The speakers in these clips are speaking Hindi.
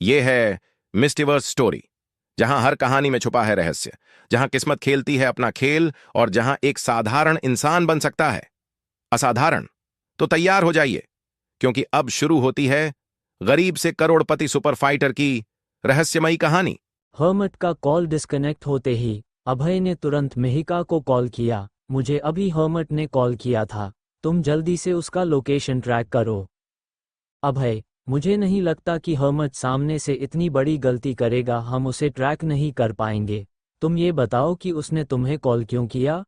ये है मिस्टीवर्स स्टोरी, जहां हर कहानी में छुपा है रहस्य, जहां किस्मत खेलती है अपना खेल और जहां एक साधारण इंसान बन सकता है असाधारण। तो तैयार हो जाइए, क्योंकि अब शुरू होती है गरीब से करोड़पति सुपर फाइटर की रहस्यमयी कहानी। हर्मट का कॉल डिस्कनेक्ट होते ही अभय ने तुरंत मिहिका को कॉल किया। मुझे अभी हर्मट ने कॉल किया था, तुम जल्दी से उसका लोकेशन ट्रैक करो। अभय, मुझे नहीं लगता कि हर्मट सामने से इतनी बड़ी गलती करेगा, हम उसे ट्रैक नहीं कर पाएंगे। तुम ये बताओ कि उसने तुम्हें कॉल क्यों किया?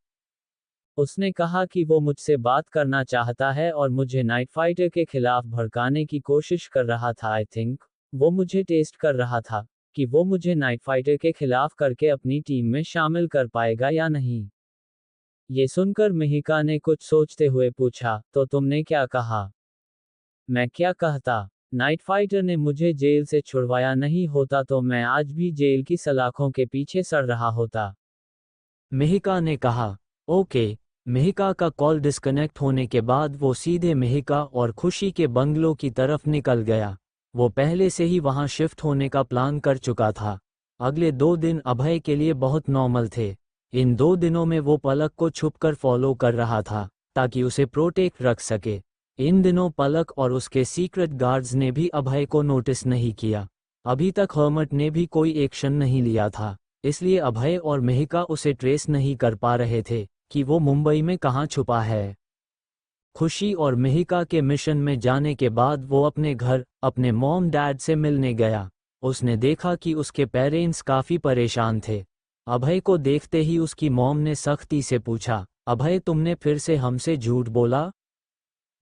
उसने कहा कि वो मुझसे बात करना चाहता है और मुझे नाइट फाइटर के खिलाफ भड़काने की कोशिश कर रहा था। आई थिंक वो मुझे टेस्ट कर रहा था कि वो मुझे नाइट फाइटर के खिलाफ करके अपनी टीम में शामिल कर पाएगा या नहीं। ये सुनकर मिहिका ने कुछ सोचते हुए पूछा, तो तुमने क्या कहा? मैं क्या कहता? नाइट फाइटर ने मुझे जेल से छुड़वाया नहीं होता तो मैं आज भी जेल की सलाखों के पीछे सड़ रहा होता। मिहिका ने कहा। ओके। मिहिका का कॉल डिस्कनेक्ट होने के बाद वो सीधे मिहिका और खुशी के बंगलों की तरफ निकल गया। वो पहले से ही वहां शिफ्ट होने का प्लान कर चुका था। अगले 2 दिन अभय के लिए बहुत नॉर्मल थे। इन 2 दिनों में वो पलक को छुपकर फॉलो कर रहा था ताकि उसे प्रोटेक्ट रख सके। इन दिनों पलक और उसके सीक्रेट गार्ड्स ने भी अभय को नोटिस नहीं किया। अभी तक हर्मट ने भी कोई एक्शन नहीं लिया था, इसलिए अभय और मिहिका उसे ट्रेस नहीं कर पा रहे थे कि वो मुंबई में कहाँ छुपा है। खुशी और मिहिका के मिशन में जाने के बाद वो अपने घर अपने मॉम डैड से मिलने गया। उसने देखा कि उसके पेरेंट्स काफ़ी परेशान थे। अभय को देखते ही उसकी मॉम ने सख्ती से पूछा, अभय तुमने फिर से हमसे झूठ बोला?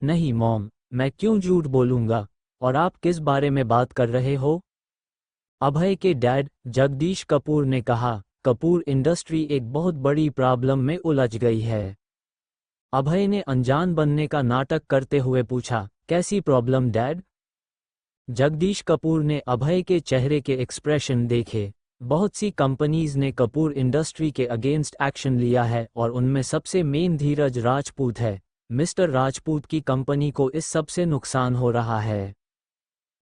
नहीं मॉम, मैं क्यों झूठ बोलूँगा? और आप किस बारे में बात कर रहे हो? अभय के डैड जगदीश कपूर ने कहा, कपूर इंडस्ट्री एक बहुत बड़ी प्रॉब्लम में उलझ गई है। अभय ने अनजान बनने का नाटक करते हुए पूछा, कैसी प्रॉब्लम डैड? जगदीश कपूर ने अभय के चेहरे के एक्सप्रेशन देखे। बहुत सी कंपनीज ने कपूर इंडस्ट्री के अगेंस्ट एक्शन लिया है और उनमें सबसे मेन धीरज राजपूत है। मिस्टर राजपूत की कंपनी को इस सब से नुकसान हो रहा है।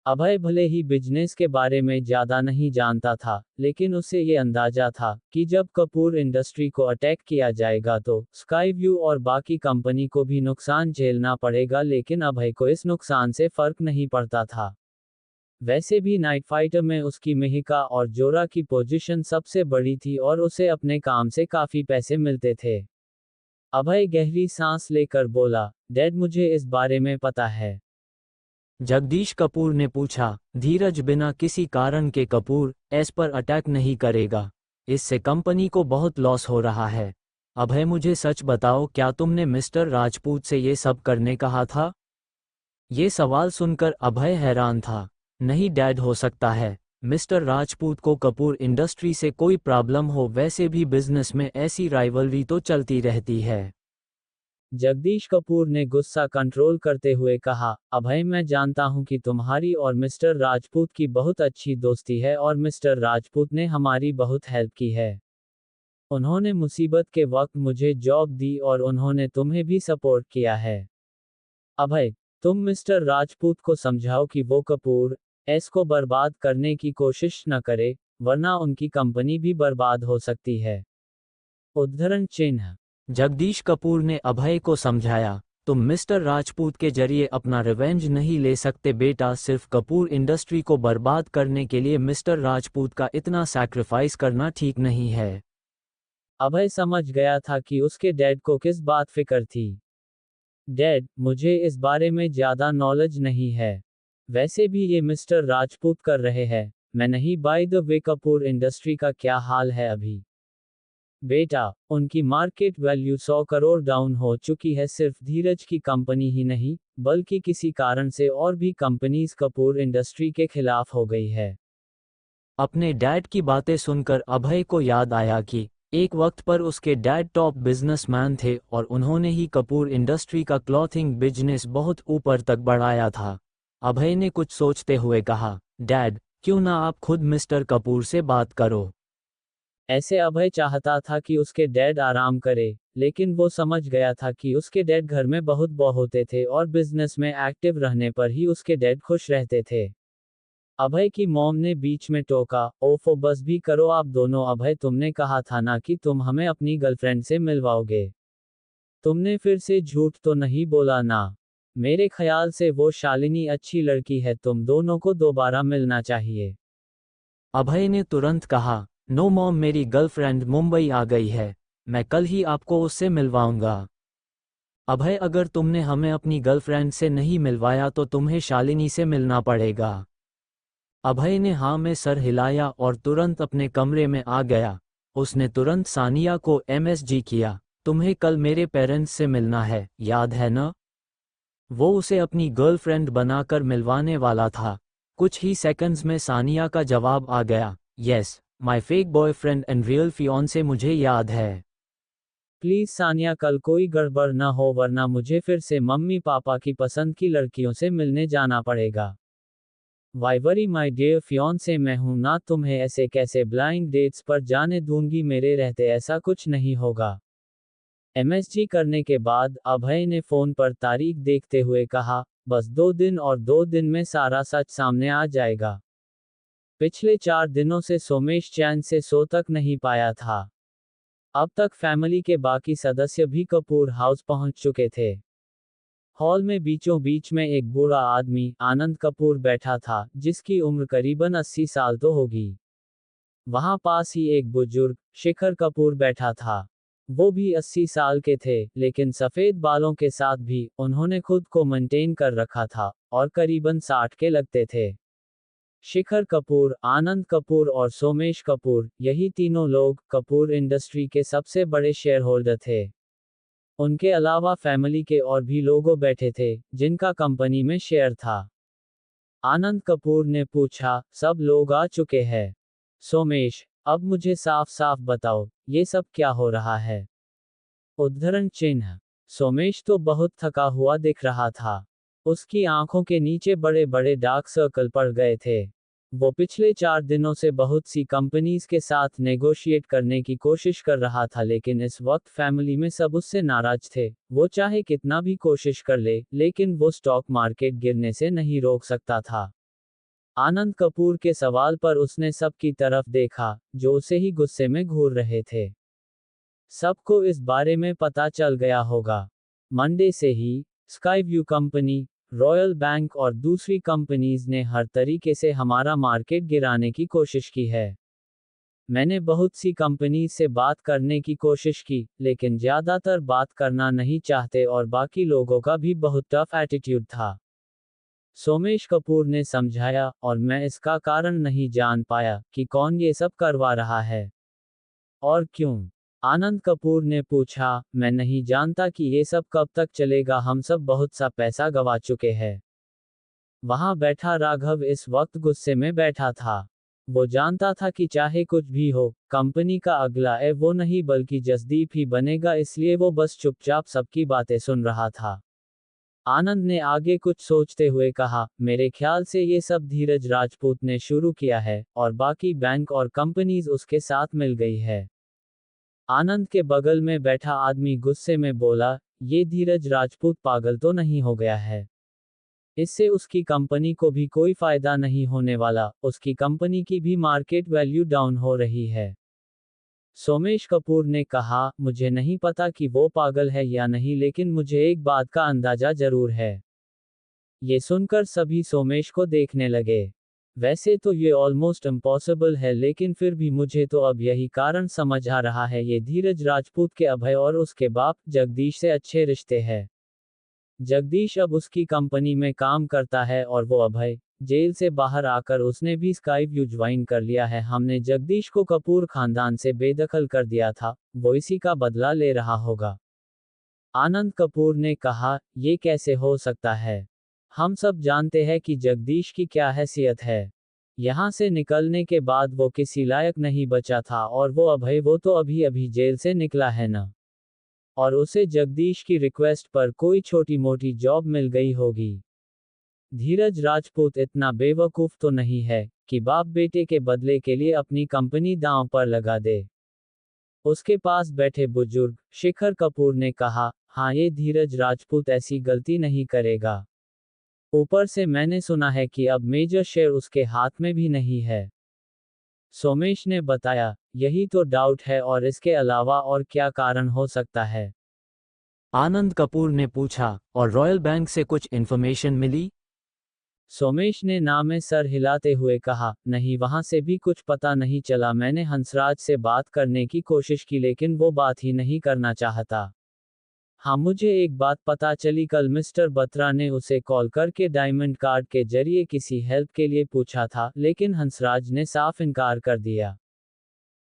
अभय भले ही बिजनेस के बारे में ज्यादा नहीं जानता था, लेकिन उसे ये अंदाजा था कि जब कपूर इंडस्ट्री को अटैक किया जाएगा तो स्काई व्यू और बाकी कंपनी को भी नुकसान झेलना पड़ेगा, लेकिन अभय को इस नुकसान से फर्क नहीं पड़ता था। वैसे भी नाइट फाइटर में उसकी मिहिका और जोरा की पोजीशन सबसे बड़ी थी और उसे अपने काम से काफी पैसे मिलते थे। अभय गहरी सांस लेकर बोला, डैड मुझे इस बारे में पता है। जगदीश कपूर ने पूछा, धीरज बिना किसी कारण के कपूर एस पर अटैक नहीं करेगा। इससे कंपनी को बहुत लॉस हो रहा है। अभय मुझे सच बताओ, क्या तुमने मिस्टर राजपूत से ये सब करने कहा था? ये सवाल सुनकर अभय हैरान था। नहीं डैड, हो सकता है मिस्टर राजपूत को कपूर इंडस्ट्री से कोई प्रॉब्लम हो, वैसे भी बिजनेस में ऐसी राइवलरी तो चलती रहती है। जगदीश कपूर ने गुस्सा कंट्रोल करते हुए कहा, अभय मैं जानता हूं कि तुम्हारी और मिस्टर राजपूत की बहुत अच्छी दोस्ती है और मिस्टर राजपूत ने हमारी बहुत हेल्प की है। उन्होंने मुसीबत के वक्त मुझे जॉब दी और उन्होंने तुम्हें भी सपोर्ट किया है। अभय, तुम मिस्टर राजपूत को समझाओ कि वो कपूर एस को बर्बाद करने की कोशिश न करे, वरना उनकी कंपनी भी बर्बाद हो सकती है। उद्धरण चिन्ह। जगदीश कपूर ने अभय को समझाया, तुम मिस्टर राजपूत के जरिए अपना रिवेंज नहीं ले सकते बेटा, सिर्फ कपूर इंडस्ट्री को बर्बाद करने के लिए मिस्टर राजपूत का इतना सैक्रिफाइस करना ठीक नहीं है। अभय समझ गया था कि उसके डैड को किस बात फिक्र थी। डैड, मुझे इस बारे में ज्यादा नॉलेज नहीं है। वैसे भी ये मिस्टर राजपूत कर रहे हैं, मैं नहीं। By the way Kapoor industry का क्या हाल है अभी? बेटा, उनकी मार्केट वैल्यू 100 करोड़ डाउन हो चुकी है। सिर्फ धीरज की कंपनी ही नहीं, बल्कि किसी कारण से और भी कंपनीज कपूर इंडस्ट्री के खिलाफ हो गई है। अपने डैड की बातें सुनकर अभय को याद आया कि एक वक्त पर उसके डैड टॉप बिजनेसमैन थे और उन्होंने ही कपूर इंडस्ट्री का क्लॉथिंग बिजनेस बहुत ऊपर तक बढ़ाया था। अभय ने कुछ सोचते हुए कहा, डैड, क्यों ना आप खुद मिस्टर कपूर से बात करो? ऐसे अभय चाहता था कि उसके डैड आराम करे, लेकिन वो समझ गया था कि उसके डैड घर में बहुत बोर होते थे और बिजनेस में एक्टिव रहने पर ही उसके डैड खुश रहते थे। अभय की मॉम ने बीच में टोका, ओफो बस भी करो आप दोनों। अभय, तुमने कहा था ना कि तुम हमें अपनी गर्लफ्रेंड से मिलवाओगे। तुमने फिर से झूठ तो नहीं बोला ना? मेरे ख्याल से वो शालिनी अच्छी लड़की है, तुम दोनों को दोबारा मिलना चाहिए। अभय ने तुरंत कहा, नो मॉम, मेरी गर्लफ्रेंड मुंबई आ गई है, मैं कल ही आपको उससे मिलवाऊंगा। अभय, अगर तुमने हमें अपनी गर्लफ्रेंड से नहीं मिलवाया तो तुम्हें शालिनी से मिलना पड़ेगा। अभय ने हाँ में सर हिलाया और तुरंत अपने कमरे में आ गया। उसने तुरंत सानिया को एमएसजी किया, तुम्हें कल मेरे पेरेंट्स से मिलना है, याद है न? वो उसे अपनी गर्लफ्रेंड बनाकर मिलवाने वाला था। कुछ ही सेकंड्स में सानिया का जवाब आ गया, yes, my fake boyfriend and real fiance, मुझे याद है। प्लीज सानिया, कल कोई गड़बड़ ना हो वरना मुझे फिर से मम्मी पापा की पसंद की लड़कियों से मिलने जाना पड़ेगा। वाइवरी माय डियर फियांसे, मैं हूं ना, तुम्हें ऐसे कैसे ब्लाइंड डेट्स पर जाने दूंगी, मेरे रहते ऐसा कुछ नहीं होगा। एमएसजी करने के बाद अभय ने फोन पर तारीख देखते हुए कहा, बस 2 दिन और 2 दिन में सारा सच सामने आ जाएगा। पिछले 4 दिनों से सोमेश चैन से सो तक नहीं पाया था। अब तक फैमिली के बाकी सदस्य भी कपूर हाउस पहुंच चुके थे। हॉल में बीचों बीच में एक बूढ़ा आदमी आनंद कपूर बैठा था, जिसकी उम्र करीबन 80 साल तो होगी। वहां पास ही एक बुजुर्ग शिखर कपूर बैठा था। वो भी 80 साल के थे, लेकिन सफेद बालों के साथ भी उन्होंने खुद को मेंटेन कर रखा था और करीबन 60 के लगते थे। शिखर कपूर, आनंद कपूर और सोमेश कपूर, यही तीनों लोग कपूर इंडस्ट्री के सबसे बड़े शेयर होल्डर थे। उनके अलावा फैमिली के और भी लोगों बैठे थे, जिनका कंपनी में शेयर था। आनंद कपूर ने पूछा, सब लोग आ चुके हैं? सोमेश, अब मुझे साफ साफ बताओ, ये सब क्या हो रहा है? उद्धरण चिन्ह। सोमेश तो बहुत थका हुआ दिख रहा था। उसकी आंखों के नीचे बड़े बड़े डार्क सर्कल पड़ गए थे। वो पिछले 4 दिनों से बहुत सी कंपनीज के साथ नेगोशिएट करने की कोशिश कर रहा था, लेकिन इस वक्त फैमिली में सब उससे नाराज थे। वो चाहे कितना भी कोशिश कर ले, लेकिन वो स्टॉक मार्केट गिरने से नहीं रोक सकता था। आनंद कपूर के सवाल पर उसने सबकी तरफ देखा, जो उसे ही गुस्से में घूर रहे थे। सबको इस बारे में पता चल गया होगा। मंडे से ही Sky View company, Royal Bank और दूसरी कंपनीज ने हर तरीके से हमारा मार्केट गिराने की कोशिश की है। मैंने बहुत सी कंपनीज से बात करने की कोशिश की, लेकिन ज्यादातर बात करना नहीं चाहते और बाकी लोगों का भी बहुत टफ एटीट्यूड था। सोमेश कपूर ने समझाया, और मैं इसका कारण नहीं जान पाया कि कौन ये सब करवा रहा है और क्यों। आनंद कपूर ने पूछा, मैं नहीं जानता कि ये सब कब तक चलेगा, हम सब बहुत सा पैसा गवा चुके हैं। वहां बैठा राघव इस वक्त गुस्से में बैठा था। वो जानता था कि चाहे कुछ भी हो, कंपनी का अगला वो नहीं बल्कि जसदीप ही बनेगा, इसलिए वो बस चुपचाप सबकी बातें सुन रहा था। आनंद ने आगे कुछ सोचते हुए कहा, मेरे ख्याल से ये सब धीरज राजपूत ने शुरू किया है, और बाकी बैंक और कंपनीज उसके साथ मिल गई है। आनंद के बगल में बैठा आदमी गुस्से में बोला, ये धीरज राजपूत पागल तो नहीं हो गया है? इससे उसकी कंपनी को भी कोई फायदा नहीं होने वाला, उसकी कंपनी की भी मार्केट वैल्यू डाउन हो रही है। सोमेश कपूर ने कहा, मुझे नहीं पता कि वो पागल है या नहीं, लेकिन मुझे एक बात का अंदाजा जरूर है। ये सुनकर सभी सोमेश को देखने लगे। वैसे तो ये ऑलमोस्ट इम्पॉसिबल है, लेकिन फिर भी मुझे तो अब यही कारण समझ आ रहा है, ये धीरज राजपूत के अभय और उसके बाप जगदीश से अच्छे रिश्ते हैं। जगदीश अब उसकी कंपनी में काम करता है और वो अभय जेल से बाहर आकर उसने भी स्काई व्यू ज्वाइन कर लिया है। हमने जगदीश को कपूर खानदान से बेदखल कर दिया था, वो इसी का बदला ले रहा होगा। आनंद कपूर ने कहा, ये कैसे हो सकता है? हम सब जानते हैं कि जगदीश की क्या हैसियत है। यहाँ से निकलने के बाद वो किसी लायक नहीं बचा था, और वो अभय, वो तो अभी अभी जेल से निकला है ना। और उसे जगदीश की रिक्वेस्ट पर कोई छोटी मोटी जॉब मिल गई होगी। धीरज राजपूत इतना बेवकूफ तो नहीं है कि बाप बेटे के बदले के लिए अपनी कंपनी दांव पर लगा दे। उसके पास बैठे बुजुर्ग शिखर कपूर ने कहा, हाँ, ये धीरज राजपूत ऐसी गलती नहीं करेगा। ऊपर से मैंने सुना है कि अब मेजर शेयर उसके हाथ में भी नहीं है। सोमेश ने बताया, यही तो डाउट है और इसके अलावा और क्या कारण हो सकता है? आनंद कपूर ने पूछा, और रॉयल बैंक से कुछ इन्फॉर्मेशन मिली? सोमेश ने ना में सर हिलाते हुए कहा, नहीं, वहां से भी कुछ पता नहीं चला। मैंने हंसराज से बात करने की कोशिश की लेकिन वो बात ही नहीं करना चाहता। हाँ, मुझे एक बात पता चली, कल मिस्टर बत्रा ने उसे कॉल करके डायमंड कार्ड के जरिए किसी हेल्प के लिए पूछा था, लेकिन हंसराज ने साफ इनकार कर दिया।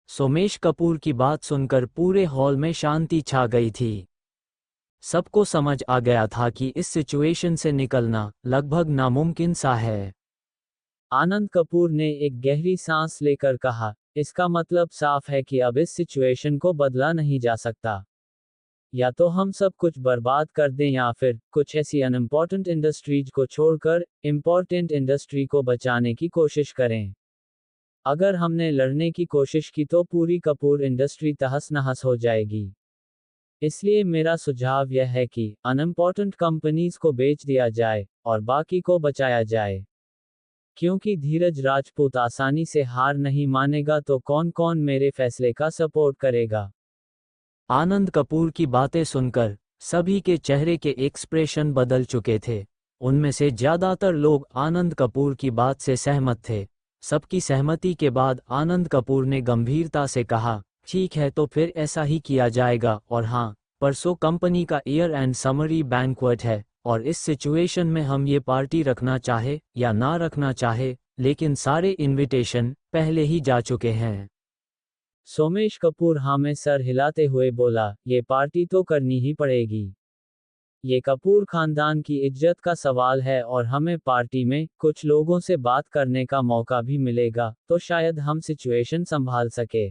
सोमेश कपूर की बात सुनकर पूरे हॉल में शांति छा गई थी। सबको समझ आ गया था कि इस सिचुएशन से निकलना लगभग नामुमकिन सा है। आनंद कपूर ने एक गहरी सांस लेकर कहा, इसका मतलब साफ है कि अब इस सिचुएशन को बदला नहीं जा सकता। या तो हम सब कुछ बर्बाद कर दें या फिर कुछ ऐसी अनइम्पॉर्टेंट इंडस्ट्रीज को छोड़कर इम्पॉर्टेंट इंडस्ट्री को बचाने की कोशिश करें। अगर हमने लड़ने की कोशिश की तो पूरी कपूर इंडस्ट्री तहस नहस हो जाएगी। इसलिए मेरा सुझाव यह है कि अनइम्पॉर्टेंट कंपनीज को बेच दिया जाए और बाकी को बचाया जाए। क्योंकि धीरज राजपूत आसानी से हार नहीं मानेगा तो कौन कौन मेरे फैसले का सपोर्ट करेगा? आनंद कपूर की बातें सुनकर सभी के चेहरे के एक्सप्रेशन बदल चुके थे। उनमें से ज्यादातर लोग आनंद कपूर की बात से सहमत थे। सबकी सहमति के बाद आनंद कपूर ने गंभीरता से कहा, ठीक है, तो फिर ऐसा ही किया जाएगा। और हाँ, परसों कंपनी का ईयर एंड समरी बैंक्वेट है और इस सिचुएशन में हम ये पार्टी रखना चाहे या ना रखना चाहे, लेकिन सारे इनविटेशन पहले ही जा चुके हैं। सोमेश कपूर हाँ में सर हिलाते हुए बोला, ये पार्टी तो करनी ही पड़ेगी। ये कपूर खानदान की इज्जत का सवाल है और हमें पार्टी में कुछ लोगों से बात करने का मौका भी मिलेगा तो शायद हम सिचुएशन संभाल सके।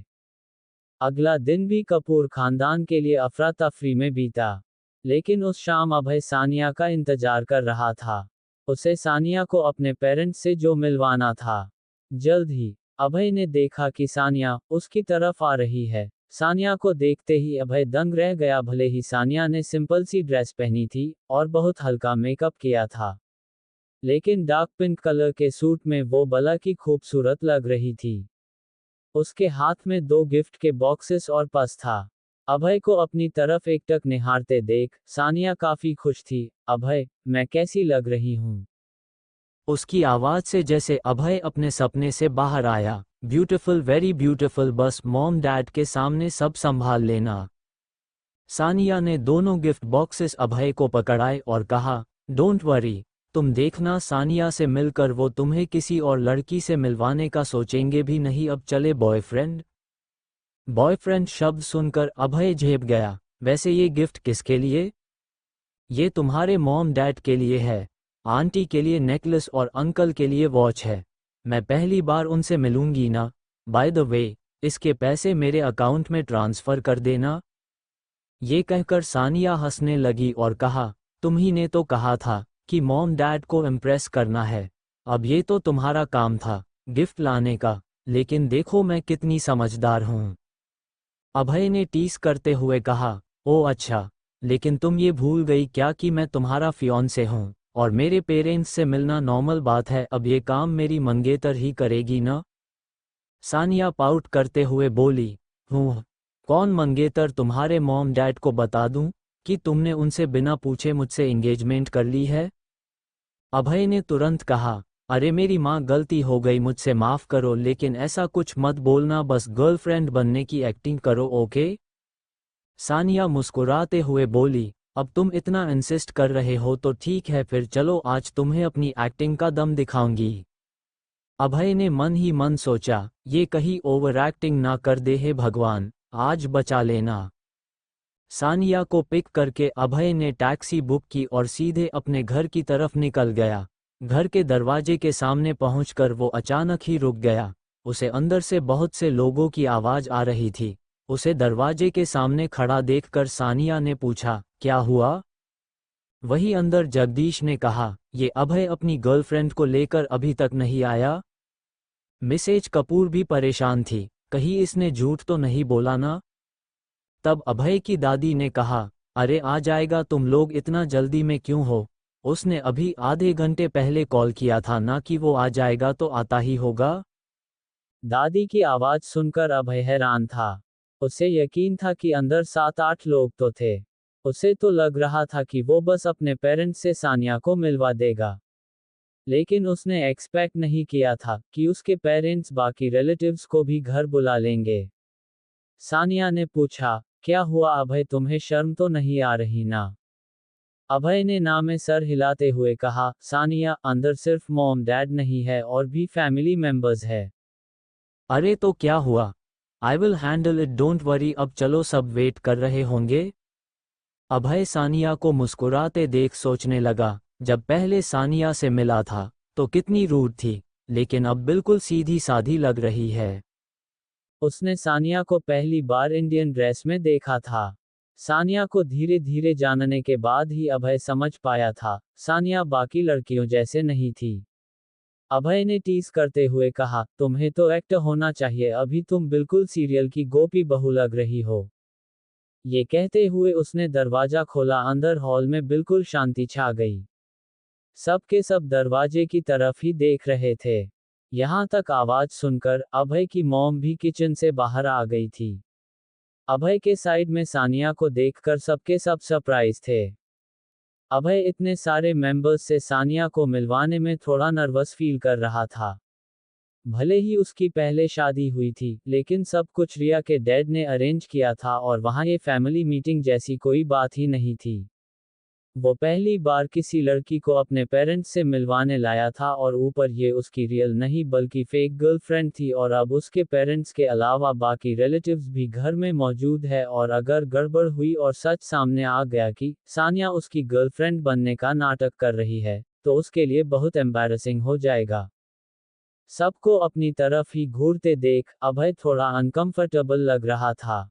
अगला दिन भी कपूर खानदान के लिए अफरा तफरी में बीता। लेकिन उस शाम अभय सानिया का इंतजार कर रहा था। उसे सानिया को अपने पेरेंट्स से जो मिलवाना था। जल्द ही अभय ने देखा कि सानिया उसकी तरफ आ रही है। सानिया को देखते ही अभय दंग रह गया। भले ही सानिया ने सिंपल सी ड्रेस पहनी थी और बहुत हल्का मेकअप किया था, लेकिन डार्क पिंक कलर के सूट में वो भला की खूबसूरत लग रही थी। उसके हाथ में 2 गिफ्ट के बॉक्सेस और पर्स था। अभय को अपनी तरफ एकटक निहारते देख सानिया काफी खुश थी। अभय, मैं कैसी लग रही हूँ? उसकी आवाज से जैसे अभय अपने सपने से बाहर आया। ब्यूटीफुल, वेरी ब्यूटीफुल, बस मॉम डैड के सामने सब संभाल लेना। सानिया ने दोनों गिफ्ट बॉक्सेस अभय को पकड़ाए और कहा, डोंट वरी, तुम देखना, सानिया से मिलकर वो तुम्हें किसी और लड़की से मिलवाने का सोचेंगे भी नहीं। अब चले बॉयफ्रेंड। बॉयफ्रेंड शब्द सुनकर अभय झेप गया। वैसे ये गिफ्ट किसके लिए? ये तुम्हारे मॉम डैड के लिए है। आंटी के लिए नेकलेस और अंकल के लिए वॉच है। मैं पहली बार उनसे मिलूंगी ना। बाय द वे, इसके पैसे मेरे अकाउंट में ट्रांसफर कर देना। ये कहकर सानिया हंसने लगी और कहा, तुम्ही ने तो कहा था कि मॉम डैड को इम्प्रेस करना है। अब ये तो तुम्हारा काम था गिफ्ट लाने का, लेकिन देखो मैं कितनी समझदार हूँ। अभय ने टीस करते हुए कहा, ओ अच्छा, लेकिन तुम ये भूल गई क्या कि मैं तुम्हारा फियांसे हूँ और मेरे पेरेंट्स से मिलना नॉर्मल बात है। अब ये काम मेरी मंगेतर ही करेगी ना? सानिया पाउट करते हुए बोली, हूँ, कौन मंगेतर? तुम्हारे मॉम डैड को बता दूं कि तुमने उनसे बिना पूछे मुझसे एंगेजमेंट कर ली है? अभय ने तुरंत कहा, अरे मेरी माँ, गलती हो गई, मुझसे माफ करो, लेकिन ऐसा कुछ मत बोलना, बस गर्लफ्रेंड बनने की एक्टिंग करो, ओके? सानिया मुस्कुराते हुए बोली, अब तुम इतना इंसिस्ट कर रहे हो तो ठीक है, फिर चलो आज तुम्हें अपनी एक्टिंग का दम दिखाऊंगी। अभय ने मन ही मन सोचा, ये कहीं ओवर एक्टिंग ना कर दे, हे भगवान, आज बचा लेना। सानिया को पिक करके अभय ने टैक्सी बुक की और सीधे अपने घर की तरफ निकल गया। घर के दरवाजे के सामने पहुंचकर वो अचानक ही रुक गया। उसे अंदर से बहुत से लोगों की आवाज आ रही थी। उसे दरवाजे के सामने खड़ा देखकर सानिया ने पूछा, क्या हुआ? वही अंदर जगदीश ने कहा, ये अभय अपनी गर्लफ्रेंड को लेकर अभी तक नहीं आया? मिसेज कपूर भी परेशान थी, कहीं इसने झूठ तो नहीं बोला ना? तब अभय की दादी ने कहा, अरे आ जाएगा, तुम लोग इतना जल्दी में क्यों हो? उसने अभी आधे घंटे पहले कॉल किया था ना कि वो आ जाएगा तो आता ही होगा। दादी की आवाज सुनकर अभय हैरान था। उसे यकीन था कि अंदर 7-8 लोग तो थे। उसे तो लग रहा था कि वो बस अपने पेरेंट्स से सानिया को मिलवा देगा। लेकिन उसने एक्सपेक्ट नहीं किया था कि उसके पेरेंट्स बाकी रिलेटिव्स को भी घर बुला लेंगे। सानिया ने पूछा, क्या हुआ अभय, तुम्हें शर्म तो नहीं आ रही ना? अभय ने ना में सर हिलाते हुए कहा, सानिया, अंदर सिर्फ मॉम डैड नहीं है और भी फैमिली मेंबर्स है। अरे तो क्या हुआ? I will handle it, don't worry, अब चलो, सब वेट कर रहे होंगे। अभय सानिया को मुस्कुराते देख सोचने लगा, जब पहले सानिया से मिला था तो कितनी रूड थी, लेकिन अब बिल्कुल सीधी साधी लग रही है। उसने सानिया को पहली बार इंडियन ड्रेस में देखा था। सानिया को धीरे धीरे जानने के बाद ही अभय समझ पाया था, सानिया बाकी लड़कियों जैसे नहीं थी। अभय ने टीज करते हुए कहा, तुम्हें तो एक्टर होना चाहिए, अभी तुम बिल्कुल सीरियल की गोपी बहू लग रही हो। ये कहते हुए उसने दरवाजा खोला। अंदर हॉल में बिल्कुल शांति छा गई। सब के सब दरवाजे की तरफ ही देख रहे थे। यहाँ तक आवाज सुनकर अभय की मॉम भी किचन से बाहर आ गई थी। अभय के साइड में सानिया को देखकर सबके सब सरप्राइज थे। अभय इतने सारे मेंबर्स से सानिया को मिलवाने में थोड़ा नर्वस फील कर रहा था। भले ही उसकी पहले शादी हुई थी, लेकिन सब कुछ रिया के डैड ने अरेंज किया था और वहाँ ये फैमिली मीटिंग जैसी कोई बात ही नहीं थी। वो पहली बार किसी लड़की को अपने पेरेंट्स से मिलवाने लाया था और ऊपर ये उसकी रियल नहीं बल्कि फेक गर्लफ्रेंड थी और अब उसके पेरेंट्स के अलावा बाकी रिलेटिव्स भी घर में मौजूद है और अगर गड़बड़ हुई और सच सामने आ गया कि सानिया उसकी गर्लफ्रेंड बनने का नाटक कर रही है, तो उसके लिए बहुत एम्बैरेसिंग हो जाएगा। सबको अपनी तरफ ही घूरते देख अभय थोड़ा अनकंफर्टेबल लग रहा था।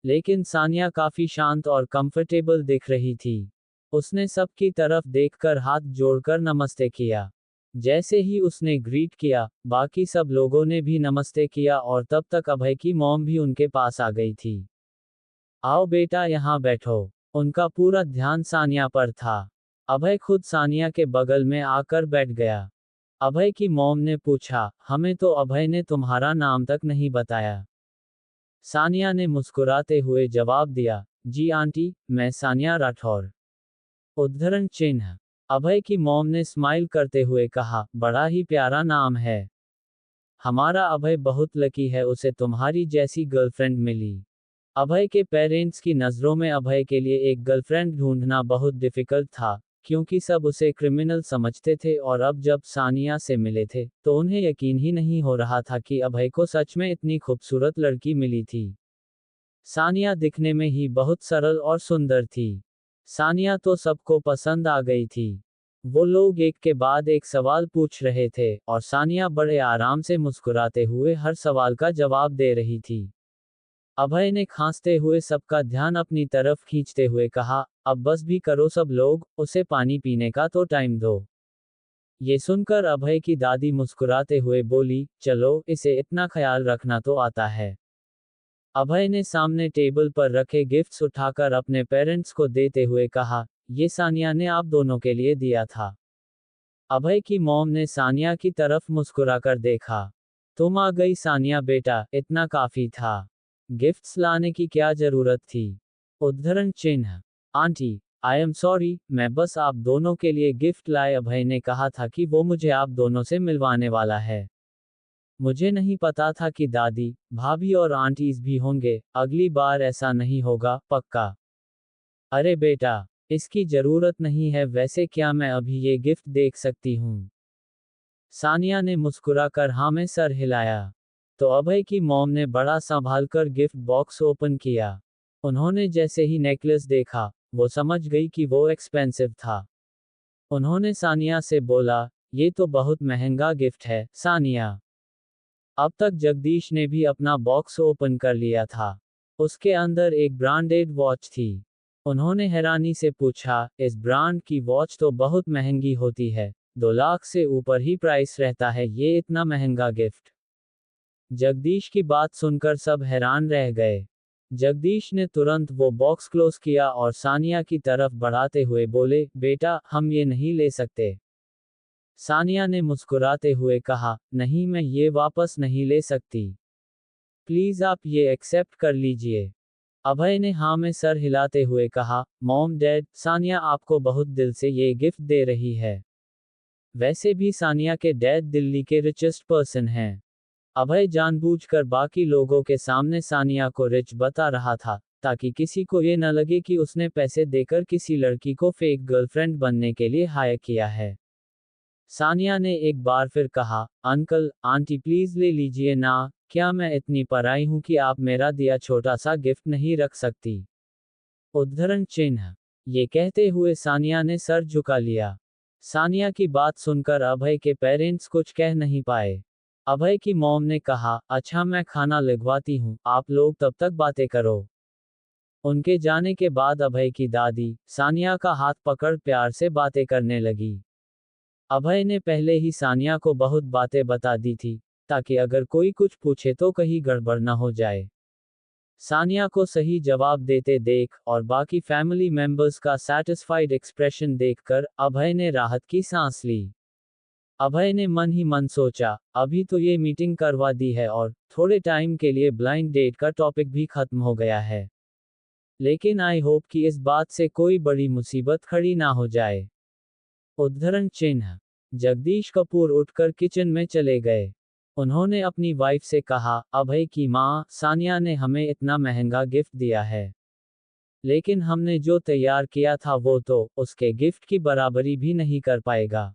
लेकिन सानिया काफी शांत और कंफर्टेबल दिख रही थी। उसने सबकी तरफ देखकर हाथ जोड़कर नमस्ते किया। जैसे ही उसने ग्रीट किया, बाकी सब लोगों ने भी नमस्ते किया और तब तक अभय की मॉम भी उनके पास आ गई थी। आओ बेटा, यहाँ बैठो। उनका पूरा ध्यान सानिया पर था। अभय खुद सानिया के बगल में आकर बैठ गया। अभय की मॉम ने पूछा, हमें तो अभय ने तुम्हारा नाम तक नहीं बताया। सानिया ने मुस्कुराते हुए जवाब दिया, जी आंटी, मैं सानिया राठौर। उद्धरण चिन्ह। अभय की मॉम ने स्माइल करते हुए कहा, बड़ा ही प्यारा नाम है। हमारा अभय बहुत लकी है, उसे तुम्हारी जैसी गर्लफ्रेंड मिली। अभय के पेरेंट्स की नज़रों में अभय के लिए एक गर्लफ्रेंड ढूंढना बहुत डिफिकल्ट था, क्योंकि सब उसे क्रिमिनल समझते थे और अब जब सानिया से मिले थे, तो उन्हें यकीन ही नहीं हो रहा था कि अभय को सच में इतनी खूबसूरत लड़की मिली थी। सानिया दिखने में ही बहुत सरल और सुंदर थी। सानिया तो सबको पसंद आ गई थी। वो लोग एक के बाद एक सवाल पूछ रहे थे और सानिया बड़े आराम से मुस्कुराते हुए हर सवाल का जवाब दे रही थी। अभय ने खांसते हुए सबका ध्यान अपनी तरफ खींचते हुए कहा, अब बस भी करो सब लोग, उसे पानी पीने का तो टाइम दो। ये सुनकर अभय की दादी मुस्कुराते हुए बोली, चलो, इसे इतना ख्याल रखना तो आता है। अभय ने सामने टेबल पर रखे गिफ्ट्स उठाकर अपने पेरेंट्स को देते हुए कहा, ये सानिया ने आप दोनों के लिए दिया था। अभय की मॉम ने सानिया की तरफ मुस्कुराकर देखा। तुम आ गई सानिया बेटा, इतना काफी था। गिफ्ट्स लाने की क्या जरूरत थी? उद्धरण चिन्ह। आंटी, आई एम सॉरी, मैं बस आप दोनों के लिए गिफ्ट लाए। अभय ने कहा था कि वो मुझे आप दोनों से मिलवाने वाला है। मुझे नहीं पता था कि दादी, भाभी और आंटीज भी होंगे। अगली बार ऐसा नहीं होगा, पक्का। अरे बेटा, इसकी जरूरत नहीं है, वैसे क्या मैं अभी ये गिफ्ट देख सकती हूँ? सानिया ने मुस्कुराकर हाँ में सर हिलाया। तो अभय की मॉम ने बड़ा संभालकर गिफ्ट बॉक्स ओपन किया। उन्होंने जैसे ही नेकलेस देखा, वो समझ गई कि वो एक्सपेंसिव था। उन्होंने सानिया से बोला, ये तो बहुत महंगा गिफ्ट है, सानिया। अब तक जगदीश ने भी अपना बॉक्स ओपन कर लिया था। उसके अंदर एक ब्रांडेड वॉच थी। उन्होंने हैरानी से पूछा, इस ब्रांड की वॉच तो बहुत महंगी होती है, 2 लाख से ऊपर ही प्राइस रहता है, ये इतना महंगा गिफ्ट? जगदीश की बात सुनकर सब हैरान रह गए। जगदीश ने तुरंत वो बॉक्स क्लोज किया और सानिया की तरफ बढ़ाते हुए बोले, बेटा, हम ये नहीं ले सकते। सानिया ने मुस्कुराते हुए कहा, नहीं, मैं ये वापस नहीं ले सकती। प्लीज आप ये एक्सेप्ट कर लीजिए। अभय ने हाँ में सर हिलाते हुए कहा, मॉम डैड, सानिया आपको बहुत दिल से ये गिफ्ट दे रही है। वैसे भी सानिया के डैड दिल्ली के रिचेस्ट पर्सन हैं। अभय जानबूझकर बाकी लोगों के सामने सानिया को रिच बता रहा था, ताकि किसी को ये न लगे कि उसने पैसे देकर किसी लड़की को फेक गर्लफ्रेंड बनने के लिए हायर किया है। सानिया ने एक बार फिर कहा, अंकल, आंटी प्लीज ले लीजिए ना, क्या मैं इतनी पराई हूं कि आप मेरा दिया छोटा सा गिफ्ट नहीं रख सकती? उद्धरण चिन्ह। ये कहते हुए सानिया ने सर झुका लिया। सानिया की बात सुनकर अभय के पेरेंट्स कुछ कह नहीं पाए। अभय की मॉम ने कहा, अच्छा मैं खाना लगवाती हूँ, आप लोग तब तक बातें करो। उनके जाने के बाद अभय की दादी, सानिया का हाथ पकड़ प्यार से बातें करने लगी। अभय ने पहले ही सानिया को बहुत बातें बता दी थी, ताकि अगर कोई कुछ पूछे तो कहीं गड़बड़ न हो जाए। सानिया को सही जवाब देते देख और बाकी फैमिली मेंबर्स का सैटिस्फाइड एक्सप्रेशन देखकर अभय ने राहत की सांस ली। अभय ने मन ही मन सोचा, अभी तो ये मीटिंग करवा दी है और थोड़े टाइम के लिए ब्लाइंड डेट का टॉपिक भी खत्म हो गया है। लेकिन आई होप कि इस बात से कोई बड़ी मुसीबत खड़ी ना हो जाए। उद्धरण चिन्ह। जगदीश कपूर उठकर किचन में चले गए। उन्होंने अपनी वाइफ से कहा, अभय की माँ, सानिया ने हमें इतना महंगा गिफ्ट दिया है। लेकिन हमने जो तैयार किया था वो तो उसके गिफ्ट की बराबरी भी नहीं कर पाएगा।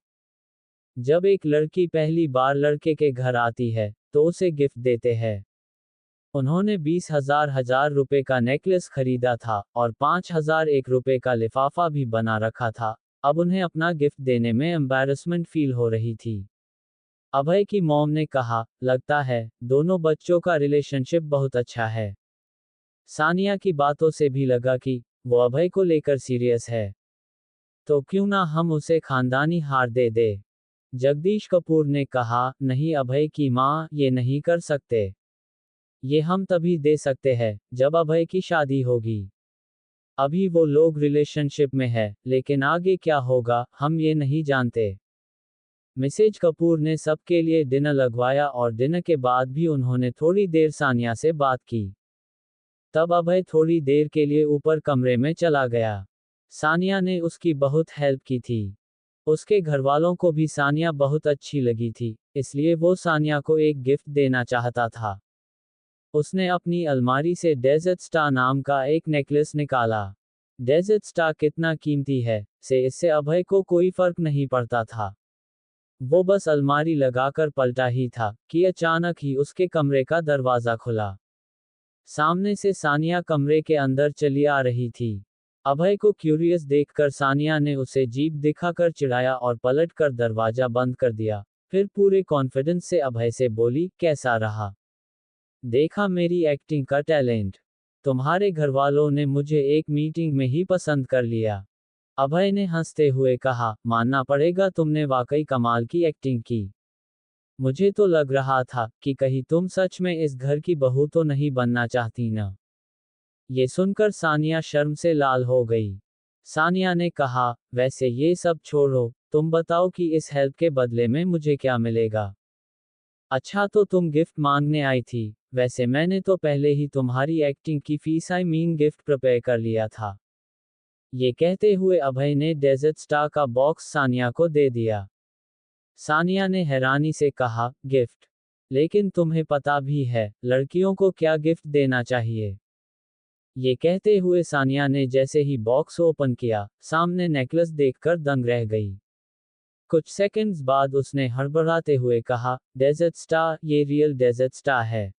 जब एक लड़की पहली बार लड़के के घर आती है, तो उसे गिफ्ट देते हैं। उन्होंने 20,000 रुपए का नेकलेस खरीदा था और 5,001 रुपए का लिफाफा भी बना रखा था। अब उन्हें अपना गिफ्ट देने में एम्बैरसमेंट फील हो रही थी। अभय की मॉम ने कहा, लगता है दोनों बच्चों का रिलेशनशिप बहुत अच्छा है। सानिया की बातों से भी लगा कि वो अभय को लेकर सीरियस है। तो क्यों ना हम उसे खानदानी हार दे दे। जगदीश कपूर ने कहा, नहीं अभय की माँ, ये नहीं कर सकते। ये हम तभी दे सकते हैं जब अभय की शादी होगी। अभी वो लोग रिलेशनशिप में है, लेकिन आगे क्या होगा हम ये नहीं जानते। मिसेज कपूर ने सबके लिए डिनर लगवाया और डिनर के बाद भी उन्होंने थोड़ी देर सानिया से बात की। तब अभय थोड़ी देर के लिए ऊपर कमरे में चला गया। सानिया ने उसकी बहुत हेल्प की थी। उसके घरवालों को भी सानिया बहुत अच्छी लगी थी, इसलिए वो सानिया को एक गिफ्ट देना चाहता था। उसने अपनी अलमारी से डेजर्ट स्टार नाम का एक नेकलेस निकाला। डेजर्ट स्टार कितना कीमती है, से इससे अभय को कोई फर्क नहीं पड़ता था। वो बस अलमारी लगाकर पलटा ही था कि अचानक ही उसके कमरे का दरवाजा खुला। सामने से सानिया कमरे के अंदर चली आ रही थी। अभय को क्यूरियस देखकर सानिया ने उसे जीभ दिखाकर चिढ़ाया और पलटकर दरवाजा बंद कर दिया। फिर पूरे कॉन्फिडेंस से अभय से बोली, कैसा रहा? देखा मेरी एक्टिंग का टैलेंट? तुम्हारे घरवालों ने मुझे एक मीटिंग में ही पसंद कर लिया। अभय ने हंसते हुए कहा, मानना पड़ेगा तुमने वाकई कमाल की एक्टिंग की। मुझे तो लग रहा था कि कहीं तुम सच में इस घर की बहू तो नहीं बनना चाहती ना। ये सुनकर सानिया शर्म से लाल हो गई। सानिया ने कहा, वैसे ये सब छोड़ो, तुम बताओ कि इस हेल्प के बदले में मुझे क्या मिलेगा? अच्छा तो तुम गिफ्ट मांगने आई थी, वैसे मैंने तो पहले ही तुम्हारी एक्टिंग की फीस गिफ्ट प्रिपेयर कर लिया था। ये कहते हुए अभय ने डेजर्ट स्टार का बॉक्स सानिया को दे दिया। सानिया ने हैरानी से कहा, गिफ्ट? लेकिन तुम्हें पता भी है लड़कियों को क्या गिफ्ट देना चाहिए। ये कहते हुए सानिया ने जैसे ही बॉक्स ओपन किया, सामने नेकलेस देखकर दंग रह गई। कुछ सेकंड्स बाद उसने हड़बड़ाते हुए कहा, डेजर्ट स्टार, ये रियल डेजर्ट स्टार है।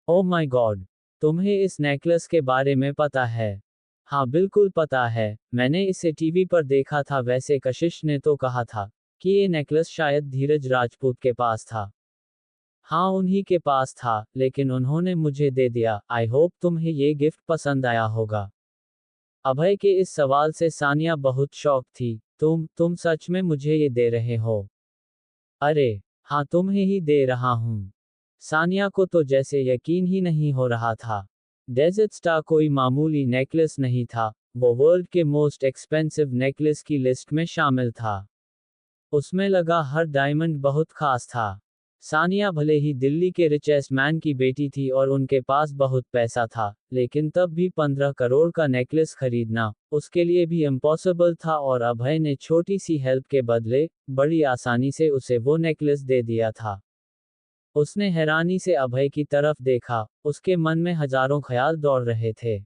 ओ माय गॉड, तुम्हें इस नेकलेस के बारे में पता है? हाँ बिल्कुल पता है, मैंने इसे टीवी पर देखा था। वैसे कशिश ने तो कहा था कि ये नेकलेस शायद धीरज राजपूत के पास था। हाँ उन्हीं के पास था, लेकिन उन्होंने मुझे दे दिया। आई होप तुम्हें ये गिफ्ट पसंद आया होगा। अभय के इस सवाल से सानिया बहुत शॉक थी। तुम सच में मुझे ये दे रहे हो? अरे हाँ तुम्हें ही दे रहा हूँ। सानिया को तो जैसे यकीन ही नहीं हो रहा था। डेजर्ट स्टार कोई मामूली नेकलेस नहीं था, वो वर्ल्ड के मोस्ट एक्सपेंसिव नेकलेस की लिस्ट में शामिल था। उसमें लगा हर डायमंड बहुत खास था। सानिया भले ही दिल्ली के रिचेस्ट मैन की बेटी थी और उनके पास बहुत पैसा था, लेकिन तब भी 15 करोड़ का नेकलेस खरीदना उसके लिए भी इम्पॉसिबल था और अभय ने छोटी सी हेल्प के बदले बड़ी आसानी से उसे वो नेकलेस दे दिया था। उसने हैरानी से अभय की तरफ देखा, उसके मन में हजारों ख्याल दौड़ रहे थे।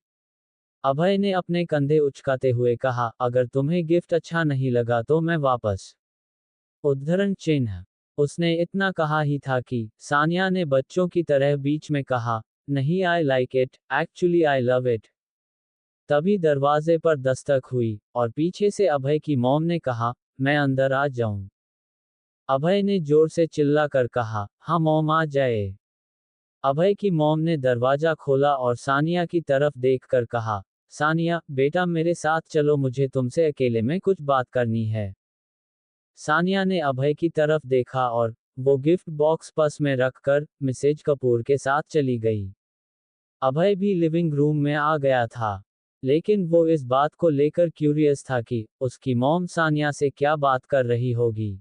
अभय ने अपने कंधे उचकाते हुए कहा, अगर तुम्हें गिफ्ट अच्छा नहीं लगा तो मैं वापस। उद्धरण चिन्ह। उसने इतना कहा ही था कि सानिया ने बच्चों की तरह बीच में कहा, नहीं I like it, actually I love it. तभी दरवाजे पर दस्तक हुई और पीछे से अभय की मॉम ने कहा, मैं अंदर आ जाऊं। अभय ने जोर से चिल्लाकर कहा, हाँ मॉम आ जाए। अभय की मॉम ने दरवाजा खोला और सानिया की तरफ देखकर कहा, सानिया बेटा मेरे साथ चलो, मुझे तुमसे अकेले में कुछ बात करनी है। सानिया ने अभय की तरफ देखा और वो गिफ्ट बॉक्स पर्स में रखकर मिसेज कपूर के साथ चली गई। अभय भी लिविंग रूम में आ गया था, लेकिन वो इस बात को लेकर क्यूरियस था कि उसकी मॉम सानिया से क्या बात कर रही होगी।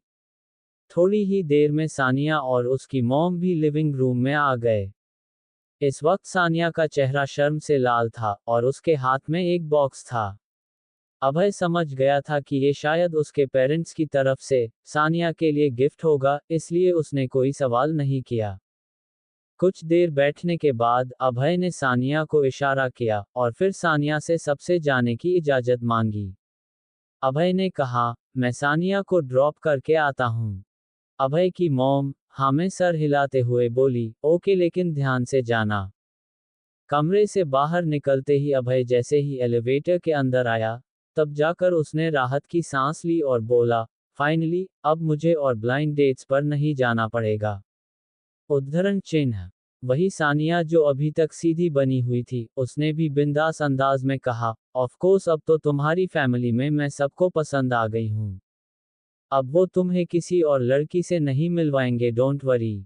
थोड़ी ही देर में सानिया और उसकी मॉम भी लिविंग रूम में आ गए। इस वक्त सानिया का चेहरा शर्म से लाल था और उसके हाथ में एक बॉक्स था। अभय समझ गया था कि ये शायद उसके पेरेंट्स की तरफ से सानिया के लिए गिफ्ट होगा, इसलिए उसने कोई सवाल नहीं किया। कुछ देर बैठने के बाद अभय ने सानिया को इशारा किया और फिर सानिया से सबसे जाने की इजाजत मांगी। अभय ने कहा, मैं सानिया को ड्रॉप करके आता हूँ। अभय की मॉम हाँ में सर हिलाते हुए बोली, ओके लेकिन ध्यान से जाना। कमरे से बाहर निकलते ही अभय जैसे ही एलिवेटर के अंदर आया, तब जाकर उसने राहत की सांस ली और बोला, फाइनली अब मुझे और ब्लाइंड डेट्स पर नहीं जाना पड़ेगा। उद्धरण चिन्ह। वही सानिया जो अभी तक सीधी बनी हुई थी, उसने भी बिंदास अंदाज में कहा, ऑफ कोर्स अब तो तुम्हारी फैमिली में मैं सबको पसंद आ गई हूँ। अब वो तुम्हें किसी और लड़की से नहीं मिलवाएंगे, डोंट वरी।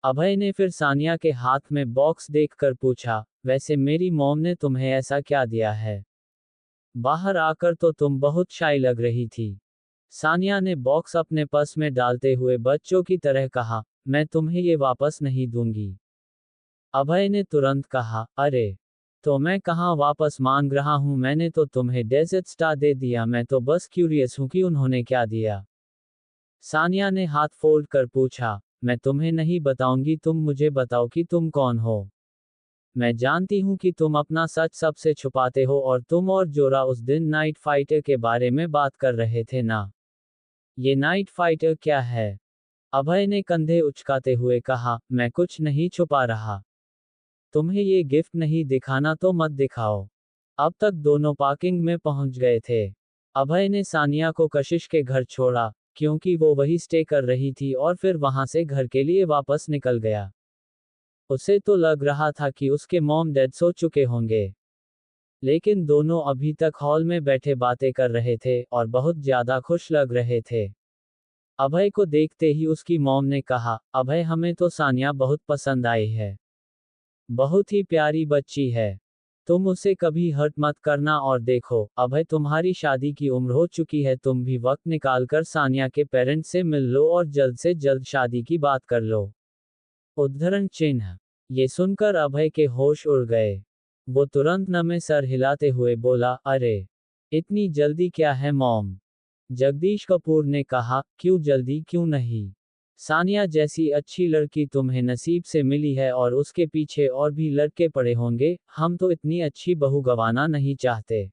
अभय ने फिर सानिया के हाथ में बॉक्स देखकर पूछा, वैसे मेरी मॉम ने तुम्हें ऐसा क्या दिया है? बाहर आकर तो तुम बहुत शाय लग रही थी। सानिया ने बॉक्स अपने पर्स में डालते हुए बच्चों की तरह कहा, मैं तुम्हें ये वापस नहीं दूंगी। अभय ने तुरंत कहा, अरे तो मैं कहाँ वापस मांग रहा हूँ, मैंने तो तुम्हें डेजर्ट स्टार दे दिया, मैं तो बस क्यूरियस हूँ कि उन्होंने क्या दिया। सानिया ने हाथ फोल्ड कर पूछा, मैं तुम्हें नहीं बताऊंगी, तुम मुझे बताओ कि तुम कौन हो। मैं जानती हूँ कि तुम अपना सच सबसे छुपाते हो और तुम और जोरा उस दिन नाइट फाइटर के बारे में बात कर रहे थे ना। ये नाइट फाइटर क्या है? अभय ने कंधे उचकाते हुए कहा, मैं कुछ नहीं छुपा रहा। तुम्हें ये गिफ्ट नहीं दिखाना तो मत दिखाओ। अब तक दोनों पार्किंग में पहुंच गए थे। अभय ने सानिया को कशिश के घर छोड़ा, क्योंकि वो वही स्टे कर रही थी, और फिर वहां से घर के लिए वापस निकल गया। उसे तो लग रहा था कि उसके मॉम डैड सो चुके होंगे, लेकिन दोनों अभी तक हॉल में बैठे बातें कर रहे थे और बहुत ज्यादा खुश लग रहे थे। अभय को देखते ही उसकी मॉम ने कहा, अभय हमें तो सानिया बहुत पसंद आई है। बहुत ही प्यारी बच्ची है। तुम उसे कभी हर्ट मत करना, और देखो अभय तुम्हारी शादी की उम्र हो चुकी है, तुम भी वक्त निकालकर सानिया के पेरेंट्स से मिल लो और जल्द से जल्द शादी की बात कर लो। उद्धरण चिन्ह। ये सुनकर अभय के होश उड़ गए। वो तुरंत नमे सर हिलाते हुए बोला, अरे इतनी जल्दी क्या है मॉम? जगदीश कपूर ने कहा, क्यों जल्दी क्यों नहीं? सानिया जैसी अच्छी लड़की तुम्हें नसीब से मिली है और उसके पीछे और भी लड़के पड़े होंगे, हम तो इतनी अच्छी बहू गंवाना नहीं चाहते।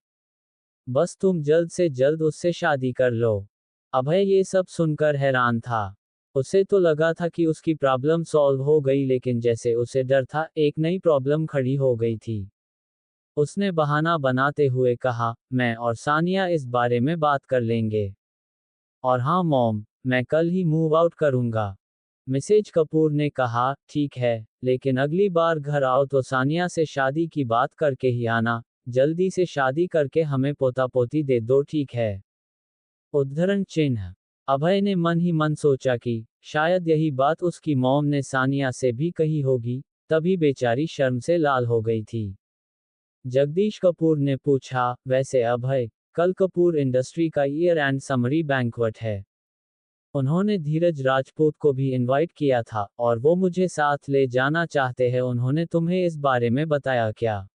बस तुम जल्द से जल्द उससे शादी कर लो। अभय ये सब सुनकर हैरान था। उसे तो लगा था कि उसकी प्रॉब्लम सॉल्व हो गई, लेकिन जैसे उसे डर था, एक नई प्रॉब्लम खड़ी हो गई थी। उसने बहाना बनाते हुए कहा, मैं और सानिया इस बारे में बात कर लेंगे। और हाँ मॉम, मैं कल ही मूव आउट करूंगा। मिसेज कपूर ने कहा, ठीक है, लेकिन अगली बार घर आओ तो सानिया से शादी की बात करके ही आना। जल्दी से शादी करके हमें पोता पोती दे दो, ठीक है? उद्धरण चिन्ह। अभय ने मन ही मन सोचा कि शायद यही बात उसकी मॉम ने सानिया से भी कही होगी, तभी बेचारी शर्म से लाल हो गई थी। जगदीश कपूर ने पूछा, वैसे अभय, कल कपूर इंडस्ट्री का ईयर एंड समरी बैंक्वेट है। उन्होंने धीरज राजपूत को भी इनवाइट किया था और वो मुझे साथ ले जाना चाहते हैं। उन्होंने तुम्हें इस बारे में बताया क्या?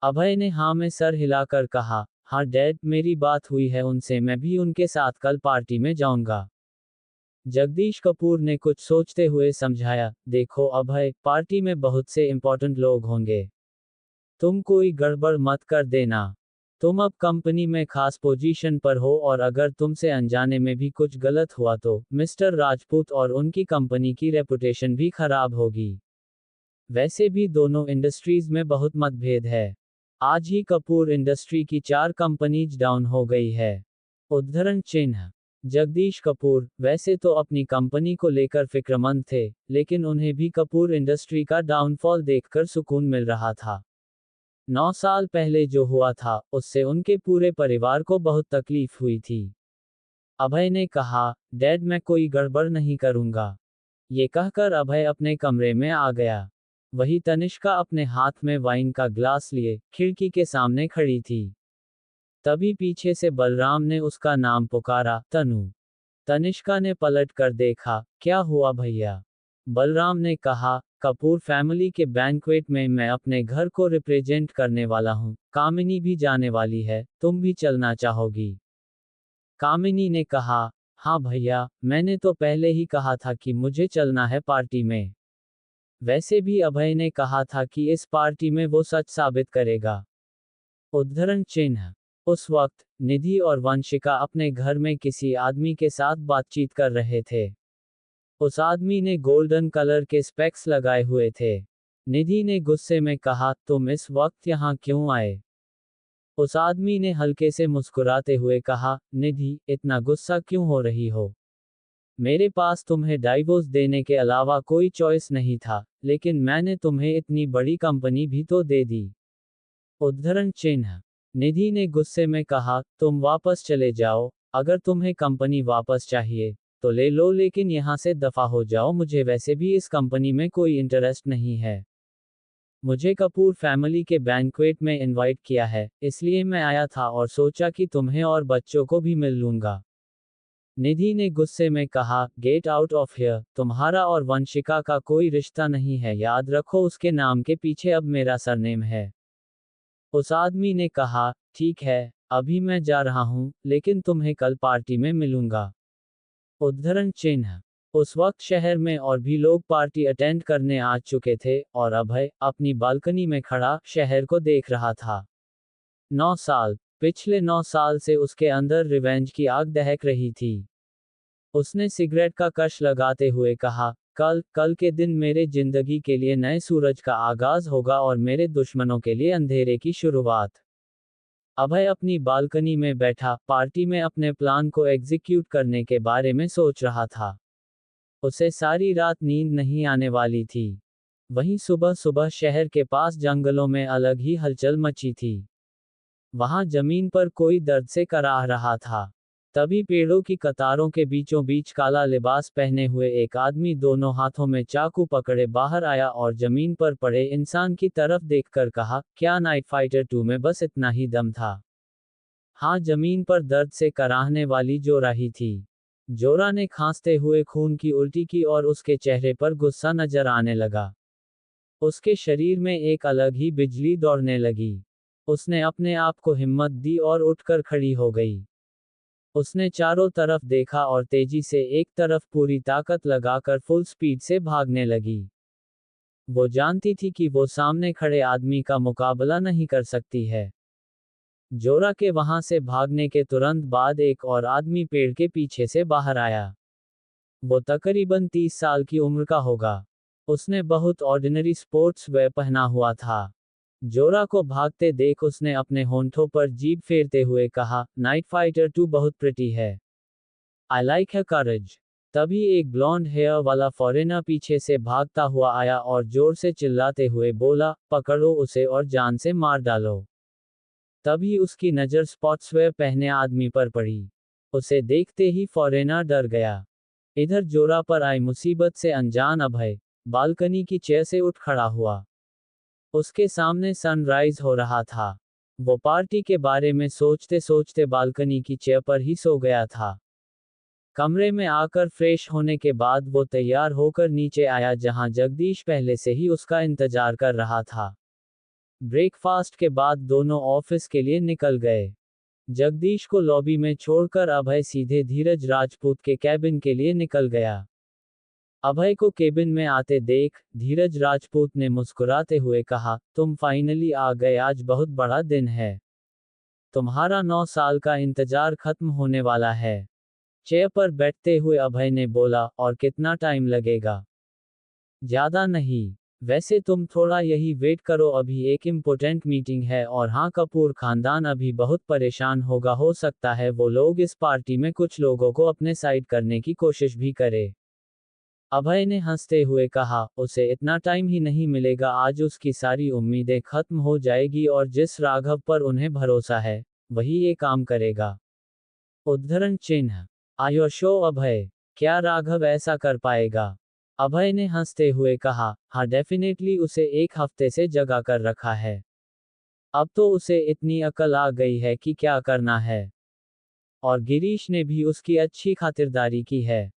अभय ने हाँ में सर हिलाकर कहा, हाँ डैड, मेरी बात हुई है उनसे, मैं भी उनके साथ कल पार्टी में जाऊंगा। जगदीश कपूर ने कुछ सोचते हुए समझाया, देखो अभय, पार्टी में बहुत से इंपॉर्टेंट लोग होंगे। तुम कोई गड़बड़ मत कर देना। तुम अब कंपनी में खास पोजीशन पर हो और अगर तुमसे अनजाने में भी कुछ गलत हुआ तो मिस्टर राजपूत और उनकी कंपनी की रेपुटेशन भी खराब होगी। वैसे भी दोनों इंडस्ट्रीज में बहुत मतभेद है। आज ही कपूर इंडस्ट्री की 4 कंपनीज डाउन हो गई है। उद्धरण चिन्ह। जगदीश कपूर वैसे तो अपनी कंपनी को लेकर फिक्रमंद थे, लेकिन उन्हें भी कपूर इंडस्ट्री का डाउनफॉल देखकर सुकून मिल रहा था। 9 साल पहले जो हुआ था, उससे उनके पूरे परिवार को बहुत तकलीफ हुई थी। अभय ने कहा, डैड मैं कोई गड़बड़ नहीं करूंगा। ये कहकर अभय अपने कमरे में आ गया। वही तनिष्का अपने हाथ में वाइन का ग्लास लिए खिड़की के सामने खड़ी थी। तभी पीछे से बलराम ने उसका नाम पुकारा, तनु। तनिष्का ने पलट कर देखा, क्या हुआ भैया? बलराम ने कहा, कपूर फैमिली के बैंक्वेट में मैं अपने घर को रिप्रेजेंट करने वाला हूँ। कामिनी भी जाने वाली है, तुम भी चलना चाहोगी? कामिनी ने कहा, हाँ भैया, मैंने तो पहले ही कहा था कि मुझे चलना है पार्टी में। वैसे भी अभय ने कहा था कि इस पार्टी में वो सच साबित करेगा। उद्धरण चिन्ह। उस वक्त निधि और वंशिका अपने घर में किसी आदमी के साथ बातचीत कर रहे थे। उस आदमी ने गोल्डन कलर के स्पेक्स लगाए हुए थे। निधि ने गुस्से में कहा, तुम इस वक्त यहाँ क्यों आए? उस आदमी ने हल्के से मुस्कुराते हुए कहा, निधि, इतना गुस्सा क्यों हो रही हो? मेरे पास तुम्हें डाइवोर्स देने के अलावा कोई चॉइस नहीं था, लेकिन मैंने तुम्हें इतनी बड़ी कंपनी भी तो दे दी। उद्धरण चिन्ह। निधि ने गुस्से में कहा, तुम वापस चले जाओ। अगर तुम्हें कंपनी वापस चाहिए तो ले लो, लेकिन यहाँ से दफा हो जाओ। मुझे वैसे भी इस कंपनी में कोई इंटरेस्ट नहीं है। मुझे कपूर फैमिली के बैंक्वेट में इनवाइट किया है, इसलिए मैं आया था और सोचा कि तुम्हें और बच्चों को भी मिल लूंगा। निधि ने गुस्से में कहा, गेट आउट ऑफ हियर। तुम्हारा और वंशिका का कोई रिश्ता नहीं है, याद रखो उसके नाम के पीछे अब मेरा सरनेम है। उस आदमी ने कहा, ठीक है, अभी मैं जा रहा हूँ, लेकिन तुम्हें कल पार्टी में मिलूंगा। उद्धरण चिन्ह। उस वक्त शहर में और भी लोग पार्टी अटेंड करने आ चुके थे और अभय अपनी बालकनी में खड़ा शहर को देख रहा था। 9 साल। पिछले 9 साल से उसके अंदर रिवेंज की आग दहक रही थी। उसने सिगरेट का कश लगाते हुए कहा, कल के दिन मेरे जिंदगी के लिए नए सूरज का आगाज होगा और मेरे दुश्मनों के लिए अंधेरे की शुरुआत। अभय अपनी बालकनी में बैठा पार्टी में अपने प्लान को एग्जीक्यूट करने के बारे में सोच रहा था। उसे सारी रात नींद नहीं आने वाली थी। वहीं सुबह सुबह शहर के पास जंगलों में अलग ही हलचल मची थी। वहां जमीन पर कोई दर्द से कराह रहा था। तभी पेड़ों की कतारों के बीचों बीच काला लिबास पहने हुए एक आदमी दोनों हाथों में चाकू पकड़े बाहर आया और जमीन पर पड़े इंसान की तरफ देखकर कहा, क्या नाइट फाइटर 2 में बस इतना ही दम था? हाँ, जमीन पर दर्द से कराहने वाली जोरा ही थी। जोरा ने खांसते हुए खून की उल्टी की और उसके चेहरे पर गुस्सा नजर आने लगा। उसके शरीर में एक अलग ही बिजली दौड़ने लगी। उसने अपने आप को हिम्मत दी और उठकर खड़ी हो गई। उसने चारों तरफ देखा और तेजी से एक तरफ पूरी ताकत लगाकर फुल स्पीड से भागने लगी। वो जानती थी कि वो सामने खड़े आदमी का मुकाबला नहीं कर सकती है। जोरा के वहां से भागने के तुरंत बाद एक और आदमी पेड़ के पीछे से बाहर आया। वो तकरीबन 30 साल की उम्र का होगा। उसने बहुत ऑर्डिनरी स्पोर्ट्स वेयर पहना हुआ था। जोरा को भागते देख उसने अपने होंठों पर जीभ फेरते हुए कहा, नाइट फाइटर 2 बहुत प्रिटी है। आई लाइक her करेज। तभी एक ब्लॉन्ड हेयर वाला फॉरेनर पीछे से भागता हुआ आया और जोर से चिल्लाते हुए बोला, पकड़ो उसे और जान से मार डालो। तभी उसकी नज़र स्पोर्ट्सवेयर पहने आदमी पर पड़ी। उसे देखते ही फॉरेनर डर गया। इधर जोरा पर आई मुसीबत से अनजान अभय बालकनी की चेयर से उठ खड़ा हुआ। उसके सामने सनराइज हो रहा था। वो पार्टी के बारे में सोचते सोचते बालकनी की चेयर पर ही सो गया था। कमरे में आकर फ्रेश होने के बाद वो तैयार होकर नीचे आया जहां जगदीश पहले से ही उसका इंतजार कर रहा था। ब्रेकफास्ट के बाद दोनों ऑफिस के लिए निकल गए। जगदीश को लॉबी में छोड़कर अभय सीधे धीरज राजपूत के कैबिन के लिए निकल गया। अभय को केबिन में आते देख धीरज राजपूत ने मुस्कुराते हुए कहा, तुम फाइनली आ गए, आज बहुत बड़ा दिन है। तुम्हारा 9 साल का इंतजार खत्म होने वाला है। चेयर पर बैठते हुए अभय ने बोला, और कितना टाइम लगेगा? ज्यादा नहीं। वैसे तुम थोड़ा यही वेट करो, अभी एक इम्पोर्टेंट मीटिंग है, और हाँ, कपूर खानदान अभी बहुत परेशान होगा, हो सकता है वो लोग इस पार्टी में कुछ लोगों को अपने साइड करने की कोशिश भी करे। अभय ने हंसते हुए कहा, उसे इतना टाइम ही नहीं मिलेगा, आज उसकी सारी उम्मीदें खत्म हो जाएगी और जिस राघव पर उन्हें भरोसा है वही ये काम करेगा। उद्धरण चिन्ह। आयो शो अभय, क्या राघव ऐसा कर पाएगा? अभय ने हंसते हुए कहा, हाँ डेफिनेटली, उसे एक हफ्ते से जगा कर रखा है। अब तो उसे इतनी अकल आ गई है कि क्या करना है। और गिरीश ने भी उसकी अच्छी खातिरदारी की है।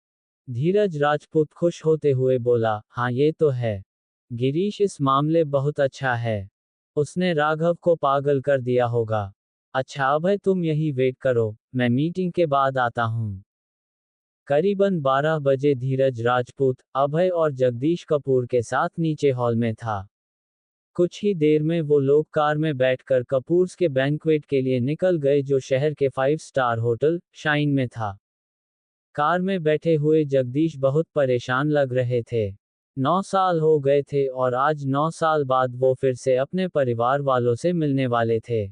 धीरज राजपूत खुश होते हुए बोला, हाँ ये तो है। गिरीश इस मामले बहुत अच्छा है। उसने राघव को पागल कर दिया होगा। अच्छा अभय, तुम यही वेट करो, मैं मीटिंग के बाद आता हूँ। करीबन 12 बजे धीरज राजपूत, अभय और जगदीश कपूर के साथ नीचे हॉल में था। कुछ ही देर में वो लोग कार में बैठकर कपूर्स के बैंक्वेट के लिए निकल गए जो शहर के 5 स्टार होटल शाइन में था। कार में बैठे हुए जगदीश बहुत परेशान लग रहे थे। 9 साल हो गए थे और आज 9 साल बाद वो फिर से अपने परिवार वालों से मिलने वाले थे।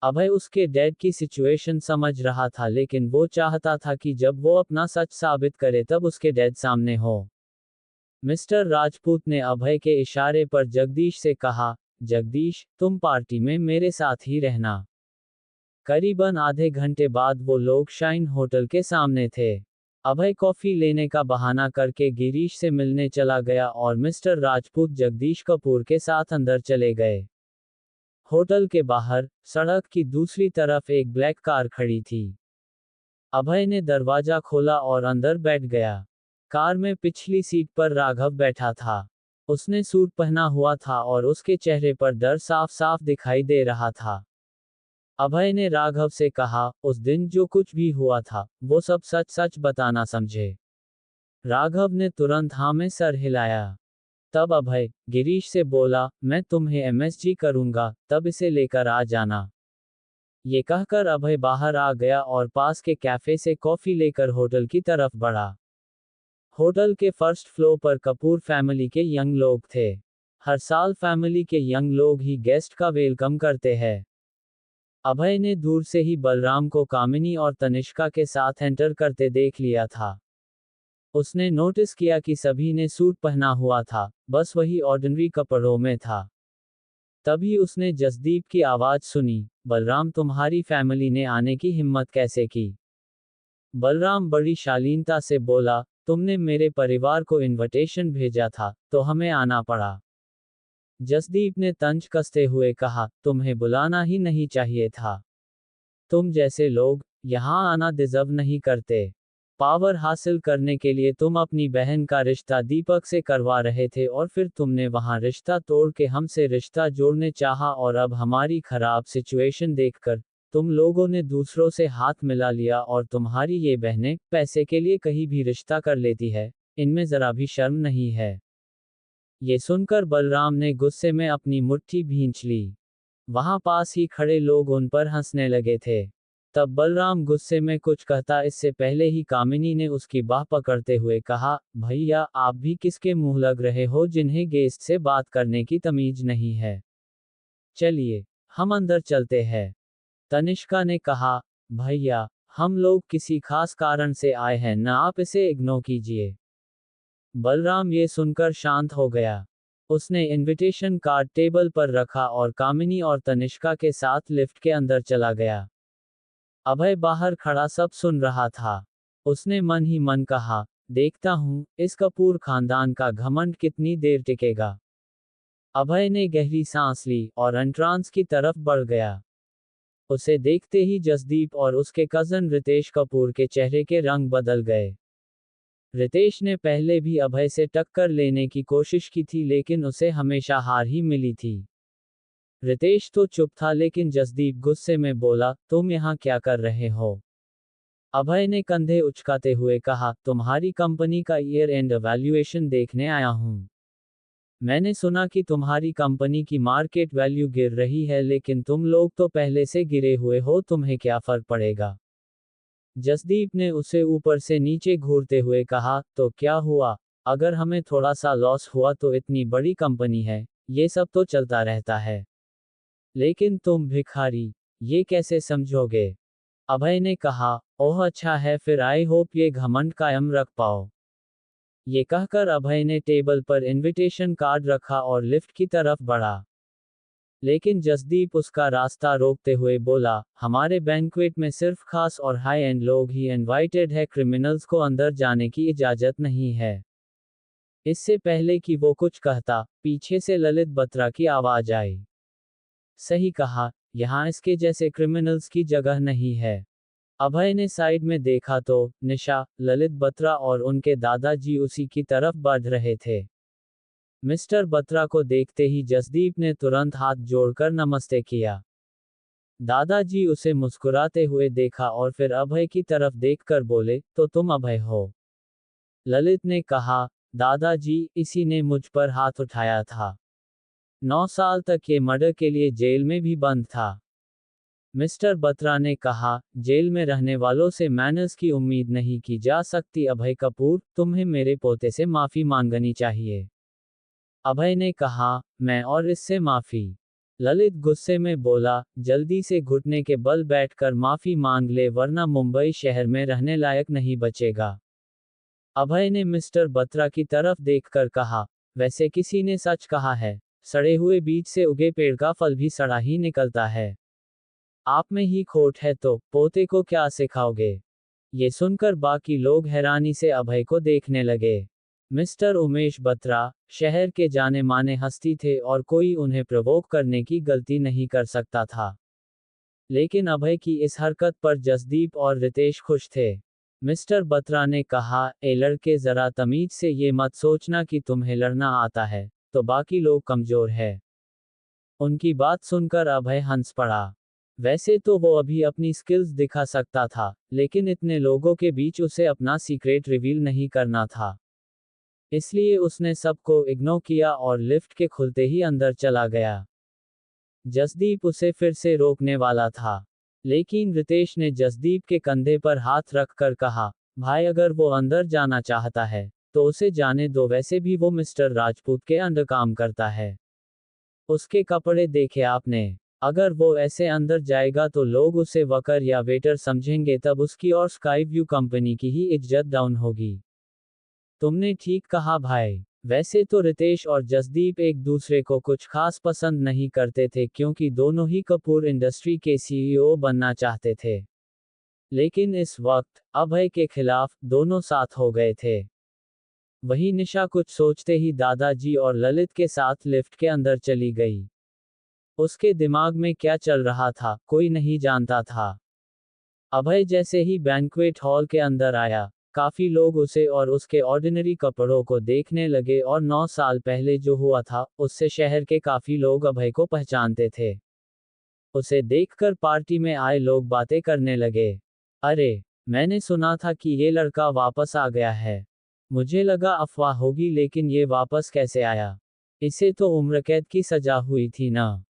अभय उसके डैड की सिचुएशन समझ रहा था, लेकिन वो चाहता था कि जब वो अपना सच साबित करे तब उसके डैड सामने हो। मिस्टर राजपूत ने अभय के इशारे पर जगदीश से कहा, जगदीश, तुम पार्टी में मेरे साथ ही रहना। करीबन आधे घंटे बाद वो लोग शाइन होटल के सामने थे। अभय कॉफी लेने का बहाना करके गिरीश से मिलने चला गया और मिस्टर राजपूत जगदीश कपूर के साथ अंदर चले गए। होटल के बाहर सड़क की दूसरी तरफ एक ब्लैक कार खड़ी थी। अभय ने दरवाजा खोला और अंदर बैठ गया। कार में पिछली सीट पर राघव बैठा था। उसने सूट पहना हुआ था और उसके चेहरे पर डर साफ साफ दिखाई दे रहा था। अभय ने राघव से कहा, उस दिन जो कुछ भी हुआ था वो सब सच सच बताना, समझे? राघव ने तुरंत हाँ में सर हिलाया। तब अभय गिरीश से बोला, मैं तुम्हें एमएसजी करूंगा, तब इसे लेकर आ जाना। ये कहकर अभय बाहर आ गया और पास के कैफे से कॉफी लेकर होटल की तरफ बढ़ा। होटल के फर्स्ट फ्लोर पर कपूर फैमिली के यंग लोग थे। हर साल फैमिली के यंग लोग ही गेस्ट का वेलकम करते हैं। अभय ने दूर से ही बलराम को कामिनी और तनिष्का के साथ एंटर करते देख लिया था। उसने नोटिस किया कि सभी ने सूट पहना हुआ था, बस वही ऑर्डिनरी कपड़ों में था। तभी उसने जसदीप की आवाज सुनी, बलराम, तुम्हारी फैमिली ने आने की हिम्मत कैसे की? बलराम बड़ी शालीनता से बोला, तुमने मेरे परिवार को इनविटेशन भेजा था, तो हमें आना पड़ा। जसदीप ने तंज कसते हुए कहा, तुम्हें बुलाना ही नहीं चाहिए था। तुम जैसे लोग यहाँ आना डिजर्व नहीं करते। पावर हासिल करने के लिए तुम अपनी बहन का रिश्ता दीपक से करवा रहे थे और फिर तुमने वहां रिश्ता तोड़ के हमसे रिश्ता जोड़ने चाहा, और अब हमारी खराब सिचुएशन देखकर तुम लोगों ने दूसरों से हाथ मिला लिया और तुम्हारी ये बहनें पैसे के लिए कहीं भी रिश्ता कर लेती है, इनमें जरा भी शर्म नहीं है। ये सुनकर बलराम ने गुस्से में अपनी मुट्ठी भींच ली। वहां पास ही खड़े लोग उन पर हंसने लगे थे। तब बलराम गुस्से में कुछ कहता इससे पहले ही कामिनी ने उसकी बाह पकड़ते हुए कहा, भैया, आप भी किसके मुंह लग रहे हो जिन्हें गेस्ट से बात करने की तमीज नहीं है? चलिए, हम अंदर चलते हैं। तनिष्का ने कहा, भैया, हम लोग किसी खास कारण से आए हैं न, आप इसे इग्नोर कीजिए। बलराम ये सुनकर शांत हो गया। उसने इनविटेशन कार्ड टेबल पर रखा और कामिनी और तनिष्का के साथ लिफ्ट के अंदर चला गया। अभय बाहर खड़ा सब सुन रहा था। उसने मन ही मन कहा, देखता हूं इस कपूर खानदान का घमंड कितनी देर टिकेगा। अभय ने गहरी सांस ली और एंट्रांस की तरफ बढ़ गया। उसे देखते ही जसदीप और उसके कजन रितेश कपूर के चेहरे के रंग बदल गए। रितेश ने पहले भी अभय से टक्कर लेने की कोशिश की थी लेकिन उसे हमेशा हार ही मिली थी। रितेश तो चुप था लेकिन जसदीप गुस्से में बोला, तुम यहाँ क्या कर रहे हो? अभय ने कंधे उचकाते हुए कहा, तुम्हारी कंपनी का ईयर एंड एवैल्यूएशन देखने आया हूँ। मैंने सुना कि तुम्हारी कंपनी की मार्केट वैल्यू गिर रही है लेकिन तुम लोग तो पहले से गिरे हुए हो, तुम्हें क्या फर्क पड़ेगा? जसदीप ने उसे ऊपर से नीचे घूरते हुए कहा, तो क्या हुआ? अगर हमें थोड़ा सा लॉस हुआ तो इतनी बड़ी कंपनी है, ये सब तो चलता रहता है। लेकिन तुम भिखारी, ये कैसे समझोगे? अभय ने कहा, ओह अच्छा है, फिर आई होप ये घमंड कायम रख पाओ। ये कहकर अभय ने टेबल पर इनविटेशन कार्ड रखा और लिफ्ट की तरफ बढ़ा। लेकिन जसदीप उसका रास्ता रोकते हुए बोला, हमारे बैंक्वेट में सिर्फ खास और हाई एंड लोग ही इनवाइटेड है, क्रिमिनल्स को अंदर जाने की इजाजत नहीं है। इससे पहले कि वो कुछ कहता, पीछे से ललित बत्रा की आवाज आई। सही कहा, यहाँ इसके जैसे क्रिमिनल्स की जगह नहीं है। अभय ने साइड में देखा तो निशा, ललित बत्रा और उनके दादाजी उसी की तरफ बढ़ रहे थे। मिस्टर बत्रा को देखते ही जसदीप ने तुरंत हाथ जोड़कर नमस्ते किया। दादाजी उसे मुस्कुराते हुए देखा और फिर अभय की तरफ देखकर बोले, तो तुम अभय हो? ललित ने कहा, दादाजी, इसी ने मुझ पर हाथ उठाया था। 9 साल तक ये मर्डर के लिए जेल में भी बंद था। मिस्टर बत्रा ने कहा, जेल में रहने वालों से मैनर्स की उम्मीद नहीं की जा सकती। अभय कपूर, तुम्हें मेरे पोते से माफी मांगनी चाहिए। अभय ने कहा, मैं और इससे माफी? ललित गुस्से में बोला, जल्दी से घुटने के बल बैठकर माफी मांग ले वरना मुंबई शहर में रहने लायक नहीं बचेगा। अभय ने मिस्टर बत्रा की तरफ देखकर कहा, वैसे किसी ने सच कहा है, सड़े हुए बीज से उगे पेड़ का फल भी सड़ा ही निकलता है। आप में ही खोट है तो पोते को क्या सिखाओगे? ये सुनकर बाकी लोग हैरानी से अभय को देखने लगे। मिस्टर उमेश बत्रा शहर के जाने माने हस्ती थे और कोई उन्हें प्रवोक करने की गलती नहीं कर सकता था। लेकिन अभय की इस हरकत पर जसदीप और रितेश खुश थे। मिस्टर बत्रा ने कहा, ए लड़के, जरा तमीज से ये मत सोचना कि तुम्हें लड़ना आता है तो बाकी लोग कमजोर है। उनकी बात सुनकर अभय हंस पड़ा। वैसे तो वो अभी अपनी स्किल्स दिखा सकता था, लेकिन इतने लोगों के बीच उसे अपना सीक्रेट रिवील नहीं करना था। इसलिए उसने सबको इग्नोर किया और लिफ्ट के खुलते ही अंदर चला गया। जसदीप उसे फिर से रोकने वाला था, लेकिन रितेश ने जसदीप के कंधे पर हाथ रखकर कहा, भाई, अगर वो अंदर जाना चाहता है तो उसे जाने दो, वैसे भी वो मिस्टर राजपूत के अंडर काम करता है। उसके कपड़े देखे आपने? अगर वो ऐसे अंदर जाएगा तो लोग उसे वर्कर या वेटर समझेंगे, तब उसकी और स्काई व्यू कंपनी की ही इज्जत डाउन होगी। तुमने ठीक कहा भाई। वैसे तो रितेश और जसदीप एक दूसरे को कुछ खास पसंद नहीं करते थे क्योंकि दोनों ही कपूर इंडस्ट्री के सीईओ बनना चाहते थे। लेकिन इस वक्त अभय के खिलाफ दोनों साथ हो गए थे। वही निशा कुछ सोचते ही दादाजी और ललित के साथ लिफ्ट के अंदर चली गई। उसके दिमाग में क्या चल रहा था कोई नहीं जानता था। अभय जैसे ही बैंक्वेट हॉल के अंदर आया, काफी लोग उसे और उसके ऑर्डिनरी कपड़ों को देखने लगे और 9 साल पहले जो हुआ था उससे शहर के काफी लोग अभय को पहचानते थे। उसे देखकर पार्टी में आए लोग बातें करने लगे। अरे, मैंने सुना था कि ये लड़का वापस आ गया है। मुझे लगा अफवाह होगी, लेकिन ये वापस कैसे आया? इसे तो उम्र कैद की सजा हुई थी ना।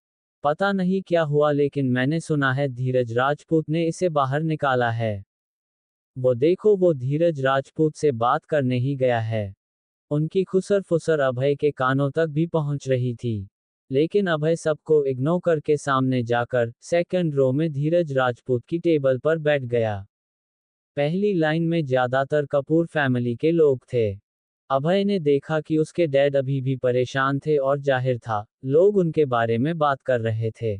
पता नहीं क्या हुआ, लेकिन मैंने सुना है धीरज राजपूत ने इसे बाहर निकाला है। वो देखो, वो धीरज राजपूत से बात करने ही गया है। उनकी खुसर फुसर अभय के कानों तक भी पहुंच रही थी। लेकिन अभय सबको इग्नोर करके सामने जाकर सेकंड रो में धीरज राजपूत की टेबल पर बैठ गया। पहली लाइन में ज्यादातर कपूर फैमिली के लोग थे। अभय ने देखा कि उसके डैड अभी भी परेशान थे और जाहिर था लोग उनके बारे में बात कर रहे थे।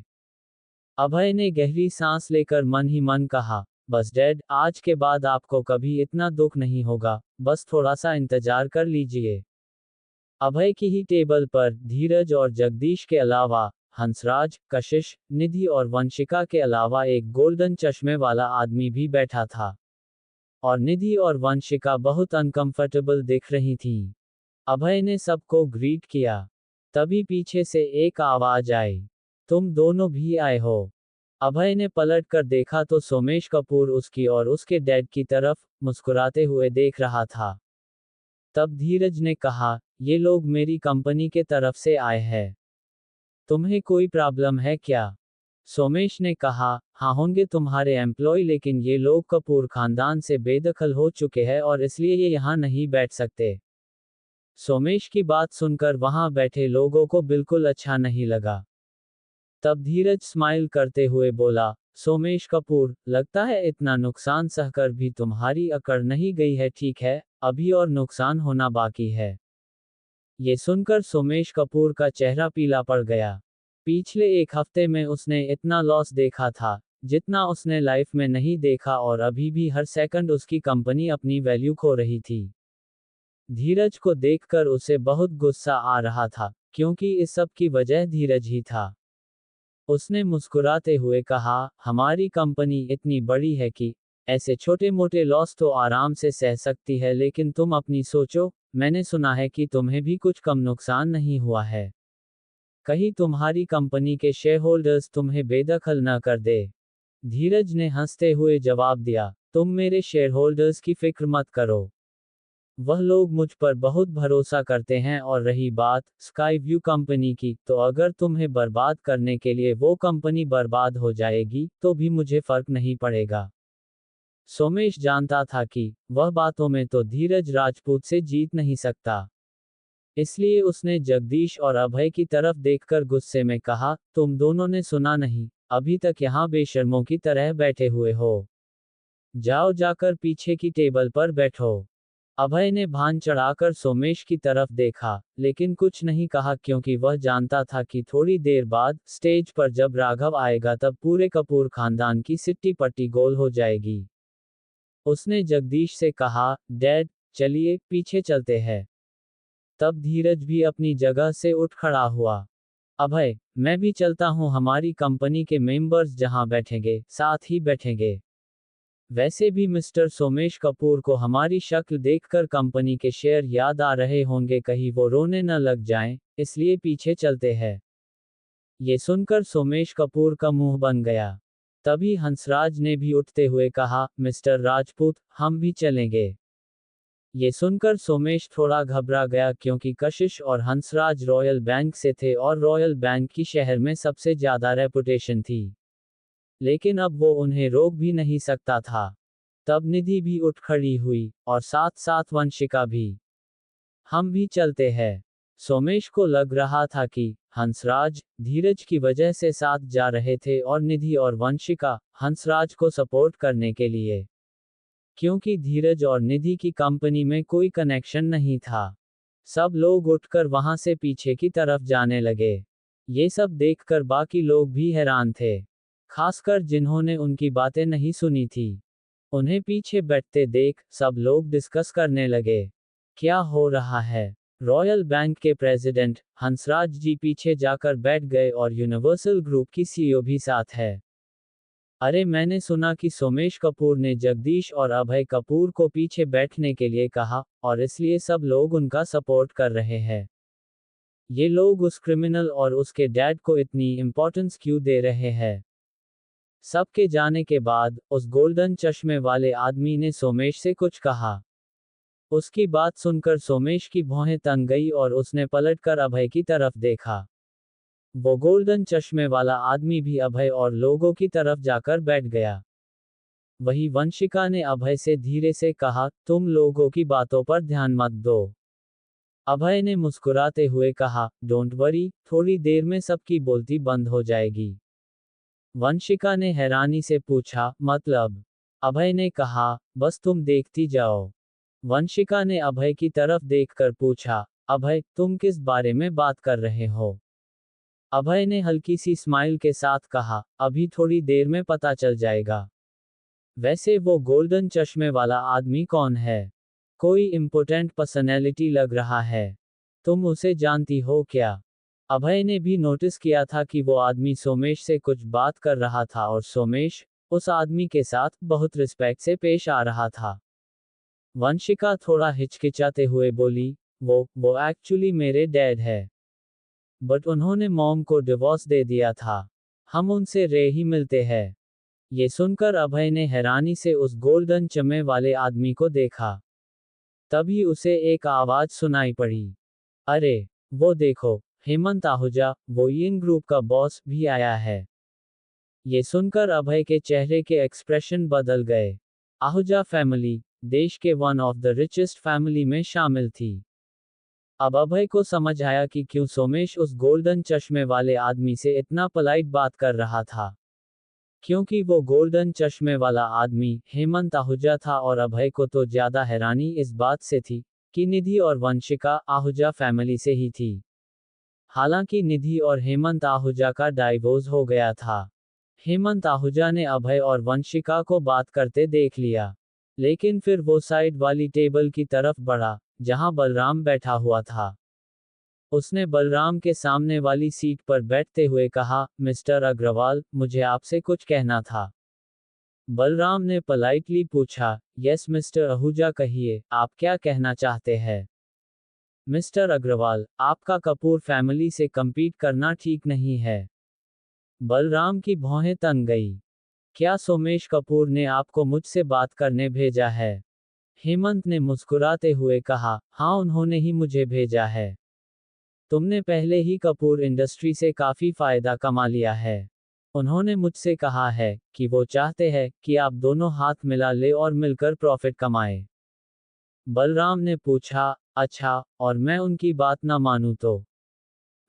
अभय ने गहरी सांस लेकर मन ही मन कहा, बस डैड, आज के बाद आपको कभी इतना दुख नहीं होगा, बस थोड़ा सा इंतजार कर लीजिए। अभय की ही टेबल पर धीरज और जगदीश के अलावा हंसराज, कशिश, निधि और वंशिका के अलावा एक गोल्डन चश्मे वाला आदमी भी बैठा था। और निधि और वंशिका बहुत अनकंफर्टेबल दिख रही थीं। अभय ने सबको ग्रीट किया। तभी पीछे से एक आवाज आई, तुम दोनों भी आए हो। अभय ने पलट कर देखा तो सोमेश कपूर उसकी और उसके डैड की तरफ मुस्कुराते हुए देख रहा था। तब धीरज ने कहा, ये लोग मेरी कंपनी के तरफ से आए हैं। तुम्हें कोई प्रॉब्लम है क्या? सोमेश ने कहा, हाँ होंगे तुम्हारे एम्प्लॉय, लेकिन ये लोग कपूर खानदान से बेदखल हो चुके हैं और इसलिए ये यहाँ नहीं बैठ सकते। सोमेश की बात सुनकर वहां बैठे लोगों को बिल्कुल अच्छा नहीं लगा। तब धीरज स्माइल करते हुए बोला, सोमेश कपूर, लगता है इतना नुकसान सहकर भी तुम्हारी अकड़ नहीं गई है। ठीक है, अभी और नुकसान होना बाकी है। ये सुनकर सोमेश कपूर का चेहरा पीला पड़ गया। पिछले एक हफ्ते में उसने इतना लॉस देखा था जितना उसने लाइफ में नहीं देखा, और अभी भी हर सेकंड उसकी कंपनी अपनी वैल्यू खो रही थी। धीरज को देखकर उसे बहुत गुस्सा आ रहा था, क्योंकि इस सब की वजह धीरज ही था। उसने मुस्कुराते हुए कहा, हमारी कंपनी इतनी बड़ी है कि ऐसे छोटे मोटे लॉस तो आराम से सह सकती है, लेकिन तुम अपनी सोचो, मैंने सुना है कि तुम्हें भी कुछ कम नुकसान नहीं हुआ है। कहीं तुम्हारी कंपनी के शेयर होल्डर्स तुम्हें बेदखल न कर दे। धीरज ने हंसते हुए जवाब दिया, तुम मेरे शेयर होल्डर्स की फिक्र मत करो। वह लोग मुझ पर बहुत भरोसा करते हैं, और रही बात स्काई व्यू कंपनी की, तो अगर तुम्हें बर्बाद करने के लिए वो कंपनी बर्बाद हो जाएगी तो भी मुझे फर्क नहीं पड़ेगा। सोमेश जानता था कि वह बातों में तो धीरज राजपूत से जीत नहीं सकता। इसलिए उसने जगदीश और अभय की तरफ देखकर गुस्से में कहा, तुम दोनों ने सुना नहीं, अभी तक यहाँ बेशर्मों की तरह बैठे हुए हो। जाओ जाकर पीछे की टेबल पर बैठो। अभय ने भान चढ़ाकर सोमेश की तरफ देखा, लेकिन कुछ नहीं कहा, क्योंकि वह जानता था कि थोड़ी देर बाद स्टेज पर जब राघव आएगा तब पूरे कपूर खानदान की सिट्टी पट्टी गोल हो जाएगी। उसने जगदीश से कहा, डैड, चलिए पीछे चलते हैं। तब धीरज भी अपनी जगह से उठ खड़ा हुआ। अभय, मैं भी चलता हूँ, हमारी कंपनी के मेंबर्स जहाँ बैठेंगे साथ ही बैठेंगे। वैसे भी मिस्टर सोमेश कपूर को हमारी शक्ल देखकर कंपनी के शेयर याद आ रहे होंगे, कहीं वो रोने न लग जाएं, इसलिए पीछे चलते हैं। ये सुनकर सोमेश कपूर का मुंह बन गया। तभी हंसराज ने भी उठते हुए कहा, मिस्टर राजपूत, हम भी चलेंगे। ये सुनकर सोमेश थोड़ा घबरा गया, क्योंकि कशिश और हंसराज रॉयल बैंक से थे और रॉयल बैंक की शहर में सबसे ज्यादा रेपुटेशन थी। लेकिन अब वो उन्हें रोक भी नहीं सकता था। तब निधि भी उठ खड़ी हुई, और साथ साथ वंशिका भी। हम भी चलते हैं। सोमेश को लग रहा था कि हंसराज धीरज की वजह से साथ जा रहे थे, और निधि और वंशिका हंसराज को सपोर्ट करने के लिए, क्योंकि धीरज और निधि की कंपनी में कोई कनेक्शन नहीं था। सब लोग उठकर वहां से पीछे की तरफ जाने लगे। ये सब देखकर बाकी लोग भी हैरान थे, खासकर जिन्होंने उनकी बातें नहीं सुनी थी। उन्हें पीछे बैठते देख सब लोग डिस्कस करने लगे, क्या हो रहा है। रॉयल बैंक के प्रेसिडेंट हंसराज जी पीछे जाकर बैठ गए, और यूनिवर्सल ग्रुप की सीईओ भी साथ है। अरे, मैंने सुना कि सोमेश कपूर ने जगदीश और अभय कपूर को पीछे बैठने के लिए कहा, और इसलिए सब लोग उनका सपोर्ट कर रहे हैं। ये लोग उस क्रिमिनल और उसके डैड को इतनी इंपॉर्टेंस क्यों दे रहे हैं? सबके जाने के बाद उस गोल्डन चश्मे वाले आदमी ने सोमेश से कुछ कहा। उसकी बात सुनकर सोमेश की भौहें तन गई, और उसने पलटकर अभय की तरफ देखा। वो गोल्डन चश्मे वाला आदमी भी अभय और लोगों की तरफ जाकर बैठ गया। वही वंशिका ने अभय से धीरे से कहा, तुम लोगों की बातों पर ध्यान मत दो। अभय ने मुस्कुराते हुए कहा, डोंट वरी, थोड़ी देर में सबकी बोलती बंद हो जाएगी। वंशिका ने हैरानी से पूछा, मतलब? अभय ने कहा, बस तुम देखती जाओ। वंशिका ने अभय की तरफ देखकर पूछा, अभय, तुम किस बारे में बात कर रहे हो? अभय ने हल्की सी स्माइल के साथ कहा, अभी थोड़ी देर में पता चल जाएगा। वैसे वो गोल्डन चश्मे वाला आदमी कौन है? कोई इम्पोर्टेंट पर्सनैलिटी लग रहा है। तुम उसे जानती हो क्या? अभय ने भी नोटिस किया था कि वो आदमी सोमेश से कुछ बात कर रहा था और सोमेश उस आदमी के साथ बहुत रिस्पेक्ट से पेश आ रहा था। वंशिका थोड़ा हिचकिचाते हुए बोली, वो एक्चुअली मेरे डैड है। बट उन्होंने मॉम को डिवोर्स दे दिया था। हम उनसे रे ही मिलते हैं। ये सुनकर अभय ने हैरानी से उस गोल्डन चमे वाले आदमी को देखा। तभी उसे एक आवाज सुनाई पड़ी। अरे, वो देखो, हेमंत आहूजा, वो यिंग ग्रुप का बॉस भी आया है। ये सुनकर अभय के चेहरे के एक्सप्रेशन बदल गए। आहूजा फैमिली देश के one of the richest family में शामिल थी। अब अभय को समझ आया कि क्यों सोमेश उस गोल्डन चश्मे वाले आदमी से इतना पोलाइट बात कर रहा था। क्योंकि वो गोल्डन चश्मे वाला आदमी हेमंत आहूजा था और अभय को तो ज्यादा हैरानी इस बात से थी कि निधि और वंशिका आहूजा फैमिली से ही थी। हालांकि निधि और हेमंत आहूजा का डाइवोर्स हो गया था। हेमंत आहूजा ने अभय और वंशिका को बात करते देख लिया। लेकिन फिर वो साइड वाली टेबल की तरफ बढ़ा, जहां बलराम बैठा हुआ था। उसने बलराम के सामने वाली सीट पर बैठते हुए कहा, मिस्टर अग्रवाल, मुझे आपसे कुछ कहना था। बलराम ने पोलाइटली पूछा, यस मिस्टर आहूजा, कहिए, आप क्या कहना चाहते हैं? मिस्टर अग्रवाल, आपका कपूर फैमिली से compete करना ठीक नहीं है। बलराम की भौहें तन गई। क्या सोमेश कपूर ने आपको मुझसे बात करने भेजा है? हेमंत ने मुस्कुराते हुए कहा, हाँ, उन्होंने ही मुझे भेजा है। तुमने पहले ही कपूर इंडस्ट्री से काफी फायदा कमा लिया है। उन्होंने मुझसे कहा है कि वो चाहते हैं कि आप दोनों हाथ मिला ले और मिलकर प्रॉफिट कमाएं। बलराम ने पूछा, अच्छा, और मैं उनकी बात ना मानूं तो?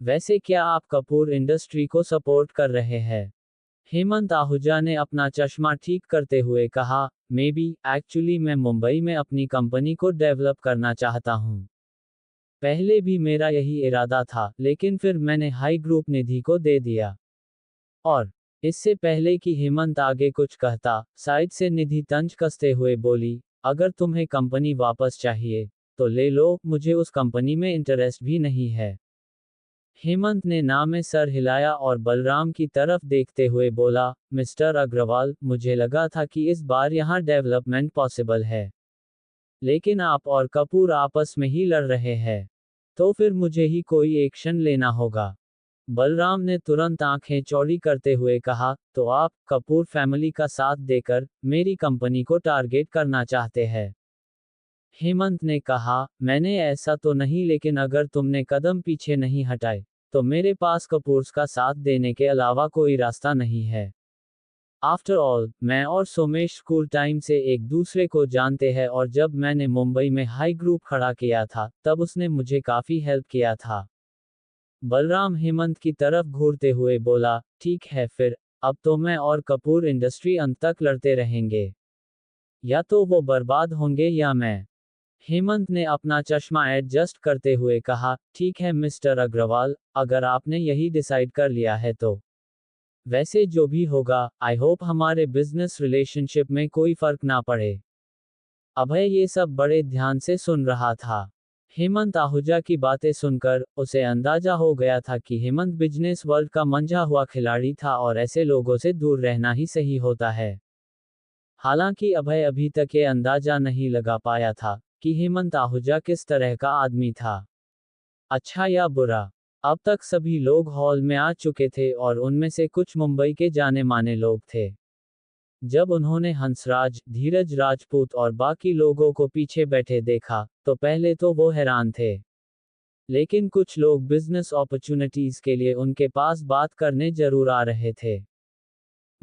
वैसे क्या आप कपूर इंडस्ट्री को सपोर्ट कर रहे हैं? हेमंत आहूजा ने अपना चश्मा ठीक करते हुए कहा, मे बी, एक्चुअली मैं मुंबई में अपनी कंपनी को डेवलप करना चाहता हूं। पहले भी मेरा यही इरादा था, लेकिन फिर मैंने हाई ग्रुप निधि को दे दिया। और इससे पहले कि हेमंत आगे कुछ कहता, साइड से निधि तंज कसते हुए बोली, अगर तुम्हें कंपनी वापस चाहिए तो ले लो, मुझे उस कंपनी में इंटरेस्ट भी नहीं है। हेमंत ने ना में सर हिलाया और बलराम की तरफ देखते हुए बोला, मिस्टर अग्रवाल, मुझे लगा था कि इस बार यहाँ डेवलपमेंट पॉसिबल है। लेकिन आप और कपूर आपस में ही लड़ रहे हैं। तो फिर मुझे ही कोई एक्शन लेना होगा। बलराम ने तुरंत आंखें चौड़ी करते हुए कहा, तो आप कपूर फैमिली का साथ देकर मेरी कंपनी को टारगेट करना चाहते हैं? हेमंत ने कहा, मैंने ऐसा तो नहीं, लेकिन अगर तुमने कदम पीछे नहीं हटाए तो मेरे पास कपूर्स का साथ देने के अलावा कोई रास्ता नहीं है। आफ्टर ऑल, मैं और सोमेश स्कूल टाइम से एक दूसरे को जानते हैं और जब मैंने मुंबई में हाई ग्रुप खड़ा किया था तब उसने मुझे काफी हेल्प किया था। बलराम हेमंत की तरफ घूरते हुए बोला, ठीक है फिर, अब तो मैं और कपूर इंडस्ट्री अंत तक लड़ते रहेंगे। या तो वो बर्बाद होंगे या मैं। हेमंत ने अपना चश्मा एडजस्ट करते हुए कहा, ठीक है मिस्टर अग्रवाल, अगर आपने यही डिसाइड कर लिया है तो। वैसे जो भी होगा, आई होप हमारे बिजनेस रिलेशनशिप में कोई फर्क ना पड़े। अभय ये सब बड़े ध्यान से सुन रहा था। हेमंत आहूजा की बातें सुनकर उसे अंदाजा हो गया था कि हेमंत बिजनेस वर्ल्ड का मंझा हुआ खिलाड़ी था और ऐसे लोगों से दूर रहना ही सही होता है। हालांकि अभय अभी तक ये अंदाजा नहीं लगा पाया था कि हेमंत आहूजा किस तरह का आदमी था, अच्छा या बुरा। अब तक सभी लोग हॉल में आ चुके थे और उनमें से कुछ मुंबई के जाने माने लोग थे। जब उन्होंने हंसराज, धीरज राजपूत और बाकी लोगों को पीछे बैठे देखा तो पहले तो वो हैरान थे। लेकिन कुछ लोग बिजनेस अपॉर्चुनिटीज के लिए उनके पास बात करने जरूर आ रहे थे।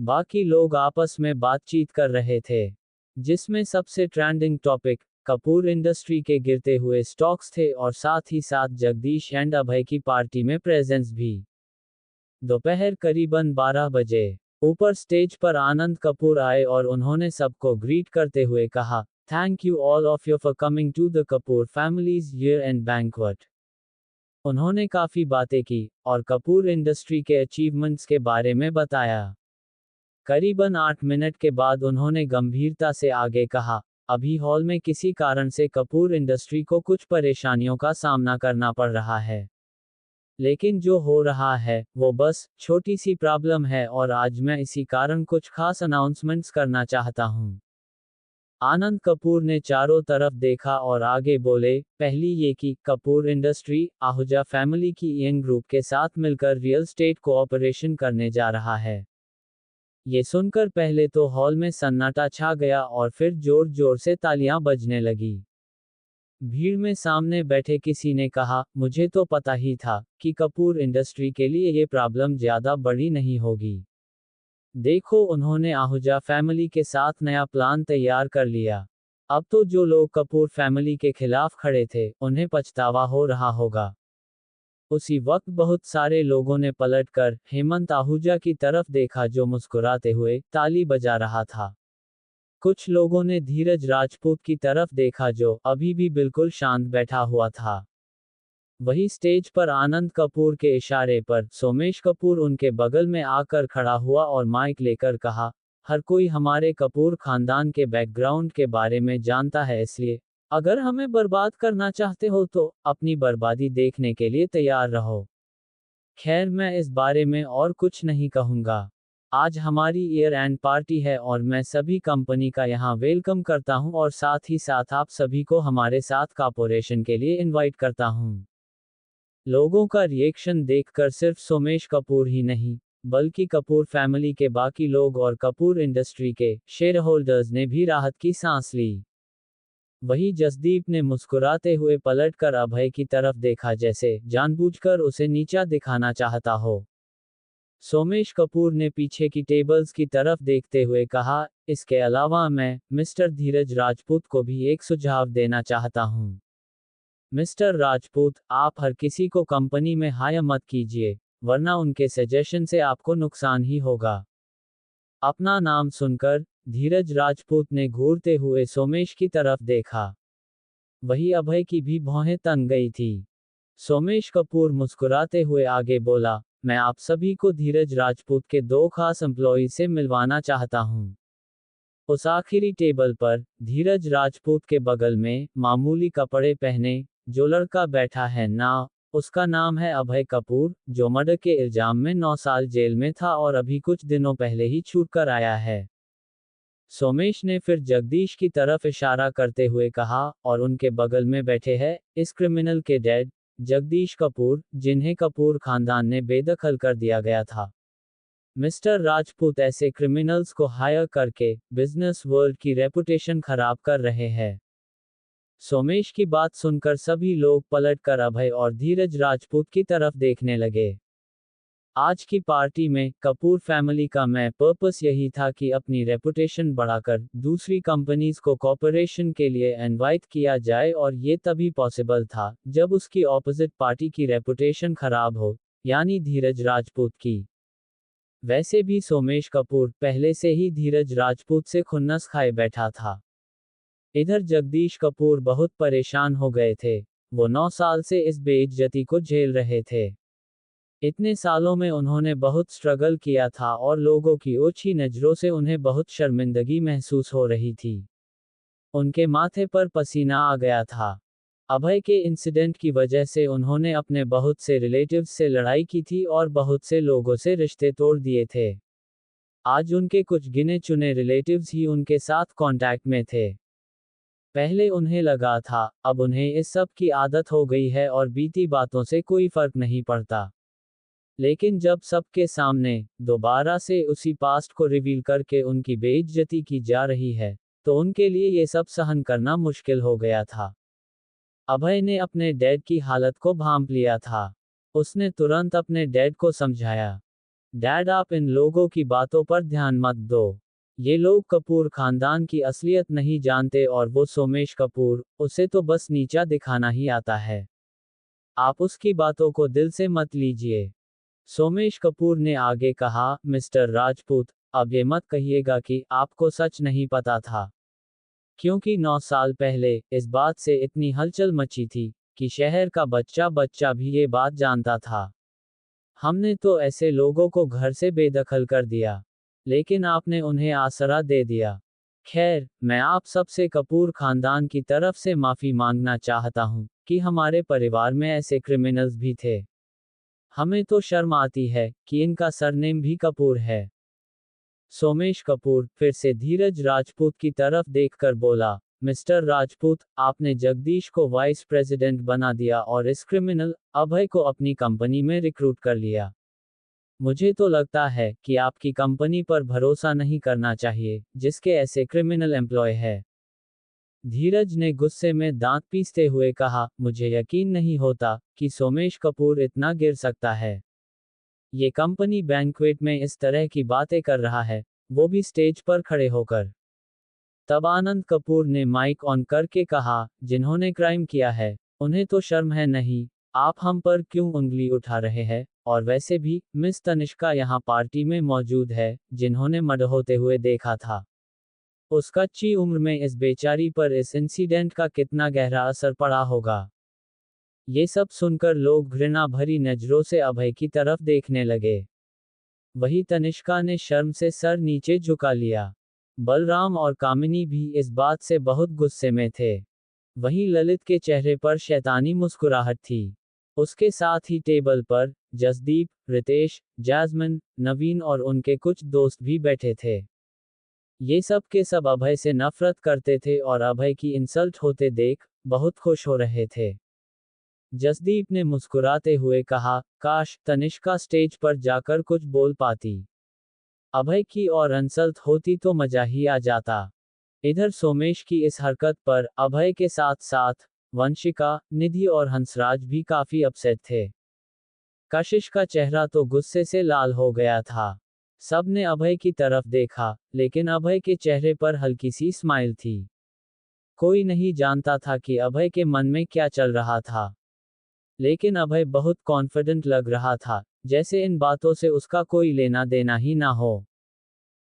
बाकी लोग आपस में बातचीत कर रहे थे, जिसमें सबसे ट्रेंडिंग टॉपिक कपूर इंडस्ट्री के गिरते हुए स्टॉक्स थे और साथ ही साथ जगदीश एंड अभय की पार्टी में प्रेजेंस भी। दोपहर करीबन 12 बजे ऊपर स्टेज पर आनंद कपूर आए और उन्होंने सबको ग्रीट करते हुए कहा, thank you all of you for coming to the Kapoor family's year end banquet. उन्होंने काफी बातें की और कपूर इंडस्ट्री के अचीवमेंट्स के बारे में बताया। करीबन 8 मिनट के बाद उन्होंने गंभीरता से आगे कहा, अभी हॉल में किसी कारण से कपूर इंडस्ट्री को कुछ परेशानियों का सामना करना पड़ रहा है। लेकिन जो हो रहा है, वो बस छोटी सी प्रॉब्लम है और आज मैं इसी कारण कुछ खास अनाउंसमेंट्स करना चाहता हूँ। आनंद कपूर ने चारों तरफ देखा और आगे बोले, पहली ये कि कपूर इंडस्ट्री आहूजा फैमिली की यंग ग्रुप के साथ मिलकर रियल स्टेट कोऑपरेशन करने जा रहा है। ये सुनकर पहले तो हॉल में सन्नाटा छा गया और फिर जोर जोर से तालियां बजने लगी। भीड़ में सामने बैठे किसी ने कहा, मुझे तो पता ही था कि कपूर इंडस्ट्री के लिए ये प्रॉब्लम ज्यादा बड़ी नहीं होगी। देखो, उन्होंने आहूजा फैमिली के साथ नया प्लान तैयार कर लिया। अब तो जो लोग कपूर फैमिली के खिलाफ खड़े थे, उन्हें पछतावा हो रहा होगा। उसी वक्त बहुत सारे लोगों ने पलटकर हेमंत आहूजा की तरफ देखा जो मुस्कुराते हुए ताली बजा रहा था। कुछ लोगों ने धीरज राजपूत की तरफ देखा जो अभी भी बिल्कुल शांत बैठा हुआ था। वही स्टेज पर आनंद कपूर के इशारे पर सोमेश कपूर उनके बगल में आकर खड़ा हुआ और माइक लेकर कहा, हर कोई हमारे कपूर खानदान के बैकग्राउंड के बारे में जानता है, इसलिए अगर हमें बर्बाद करना चाहते हो तो अपनी बर्बादी देखने के लिए तैयार रहो। खैर, मैं इस बारे में और कुछ नहीं कहूँगा। आज हमारी ईयर एंड पार्टी है और मैं सभी कंपनी का यहाँ वेलकम करता हूँ और साथ ही साथ आप सभी को हमारे साथ कॉर्पोरेशन के लिए इनवाइट करता हूँ। लोगों का रिएक्शन देखकर सिर्फ सोमेश कपूर ही नहीं, बल्कि कपूर फैमिली के बाकी लोग और कपूर इंडस्ट्री के शेयर होल्डर्स ने भी राहत की सांस ली। वही जसदीप ने मुस्कुराते हुए पलटकर अभय की तरफ देखा, जैसे जानबूझकर उसे नीचा दिखाना चाहता हो। सोमेश कपूर ने पीछे की टेबल्स की तरफ देखते हुए कहा, इसके अलावा मैं मिस्टर धीरज राजपूत को भी एक सुझाव देना चाहता हूँ। मिस्टर राजपूत, आप हर किसी को कंपनी में हायर मत कीजिए, वरना उनके सजेशन से आपको नुकसान ही होगा। अपना नाम सुनकर धीरज राजपूत ने घूरते हुए सोमेश की तरफ देखा। वही अभय की भी भौहें तन गई थी। सोमेश कपूर मुस्कुराते हुए आगे बोला, मैं आप सभी को धीरज राजपूत के दो खास एम्प्लॉय से मिलवाना चाहता हूँ। उस आखिरी टेबल पर धीरज राजपूत के बगल में मामूली कपड़े पहने जो लड़का बैठा है ना, उसका नाम है अभय कपूर, जो मर्डर के इल्जाम में 9 साल जेल में था और अभी कुछ दिनों पहले ही छूट कर आया है। सोमेश ने फिर जगदीश की तरफ इशारा करते हुए कहा, और उनके बगल में बैठे हैं इस क्रिमिनल के डैड जगदीश कपूर, जिन्हें कपूर खानदान ने बेदखल कर दिया गया था। मिस्टर राजपूत ऐसे क्रिमिनल्स को हायर करके बिजनेस वर्ल्ड की रेपुटेशन खराब कर रहे हैं। सोमेश की बात सुनकर सभी लोग पलटकर अभय और धीरज राजपूत की तरफ देखने लगे। आज की पार्टी में कपूर फैमिली का मैं पर्पस यही था कि अपनी रेपुटेशन बढ़ाकर दूसरी कंपनीज को कॉर्पोरेशन के लिए इनवाइट किया जाए, और ये तभी पॉसिबल था जब उसकी ऑपोजिट पार्टी की रेपुटेशन खराब हो, यानी धीरज राजपूत की। वैसे भी सोमेश कपूर पहले से ही धीरज राजपूत से खुन्नस खाए बैठा था। इधर जगदीश कपूर बहुत परेशान हो गए थे। वो 9 साल से इस बेइज्जती को झेल रहे थे। इतने सालों में उन्होंने बहुत स्ट्रगल किया था और लोगों की ओछी नज़रों से उन्हें बहुत शर्मिंदगी महसूस हो रही थी। उनके माथे पर पसीना आ गया था। अभय के इंसिडेंट की वजह से उन्होंने अपने बहुत से रिलेटिव्स से लड़ाई की थी और बहुत से लोगों से रिश्ते तोड़ दिए थे। आज उनके कुछ गिने चुने रिलेटिव्स ही उनके साथ कांटेक्ट में थे। पहले उन्हें लगा था अब उन्हें इस सब की आदत हो गई है और बीती बातों से कोई फर्क नहीं पड़ता। लेकिन जब सबके सामने दोबारा से उसी पास्ट को रिवील करके उनकी बेइज्जती की जा रही है, तो उनके लिए ये सब सहन करना मुश्किल हो गया था। अभय ने अपने डैड की हालत को भांप लिया था। उसने तुरंत अपने डैड को समझाया, डैड, आप इन लोगों की बातों पर ध्यान मत दो। ये लोग कपूर खानदान की असलियत नहीं जानते और वो सोमेश कपूर, उसे तो बस नीचा दिखाना ही आता है। आप उसकी बातों को दिल से मत लीजिए। सोमेश कपूर ने आगे कहा, मिस्टर राजपूत, अब ये मत कहिएगा कि आपको सच नहीं पता था, क्योंकि 9 साल पहले इस बात से इतनी हलचल मची थी कि शहर का बच्चा बच्चा भी ये बात जानता था। हमने तो ऐसे लोगों को घर से बेदखल कर दिया, लेकिन आपने उन्हें आसरा दे दिया। खैर, मैं आप सबसे कपूर खानदान की तरफ से माफी मांगना चाहता हूं कि हमारे परिवार में ऐसे क्रिमिनल्स भी थे। हमें तो शर्म आती है कि इनका सरनेम भी कपूर है। सोमेश कपूर फिर से धीरज राजपूत की तरफ देखकर बोला, मिस्टर राजपूत, आपने जगदीश को वाइस प्रेसिडेंट बना दिया और इस क्रिमिनल अभय को अपनी कंपनी में रिक्रूट कर लिया। मुझे तो लगता है कि आपकी कंपनी पर भरोसा नहीं करना चाहिए, जिसके ऐसे क्रिमिनल एम्प्लॉय है। धीरज ने गुस्से में दांत पीसते हुए कहा, मुझे यकीन नहीं होता कि सोमेश कपूर इतना गिर सकता है। ये कंपनी बैंक्वेट में इस तरह की बातें कर रहा है, वो भी स्टेज पर खड़े होकर। तब आनंद कपूर ने माइक ऑन करके कहा, जिन्होंने क्राइम किया है, उन्हें तो शर्म है नहीं, आप हम पर क्यों उंगली उठा रहे हैं? और वैसे भी, मिस तनिष्का यहाँ पार्टी में मौजूद है, जिन्होंने मर्डर होते हुए देखा था। उस कच्ची उम्र में इस बेचारी पर इस इंसिडेंट का कितना गहरा असर पड़ा होगा। ये सब सुनकर लोग घृणा भरी नजरों से अभय की तरफ देखने लगे। वही तनिष्का ने शर्म से सर नीचे झुका लिया। बलराम और कामिनी भी इस बात से बहुत गुस्से में थे। वहीं ललित के चेहरे पर शैतानी मुस्कुराहट थी। उसके साथ ही टेबल पर जसदीप, रितेश, जैस्मिन, नवीन और उनके कुछ दोस्त भी बैठे थे। ये सब के सब अभय से नफरत करते थे और अभय की इंसल्ट होते देख बहुत खुश हो रहे थे। जसदीप ने मुस्कुराते हुए कहा, काश तनिष्का स्टेज पर जाकर कुछ बोल पाती। अभय की और इंसल्ट होती तो मजा ही आ जाता। इधर सोमेश की इस हरकत पर अभय के साथ साथ वंशिका, निधि और हंसराज भी काफी अपसेट थे। कशिश का चेहरा तो गुस्से से लाल हो गया था। सबने अभय की तरफ देखा, लेकिन अभय के चेहरे पर हल्की सी स्माइल थी। कोई नहीं जानता था कि अभय के मन में क्या चल रहा था। लेकिन अभय बहुत कॉन्फिडेंट लग रहा था, जैसे इन बातों से उसका कोई लेना देना ही ना हो।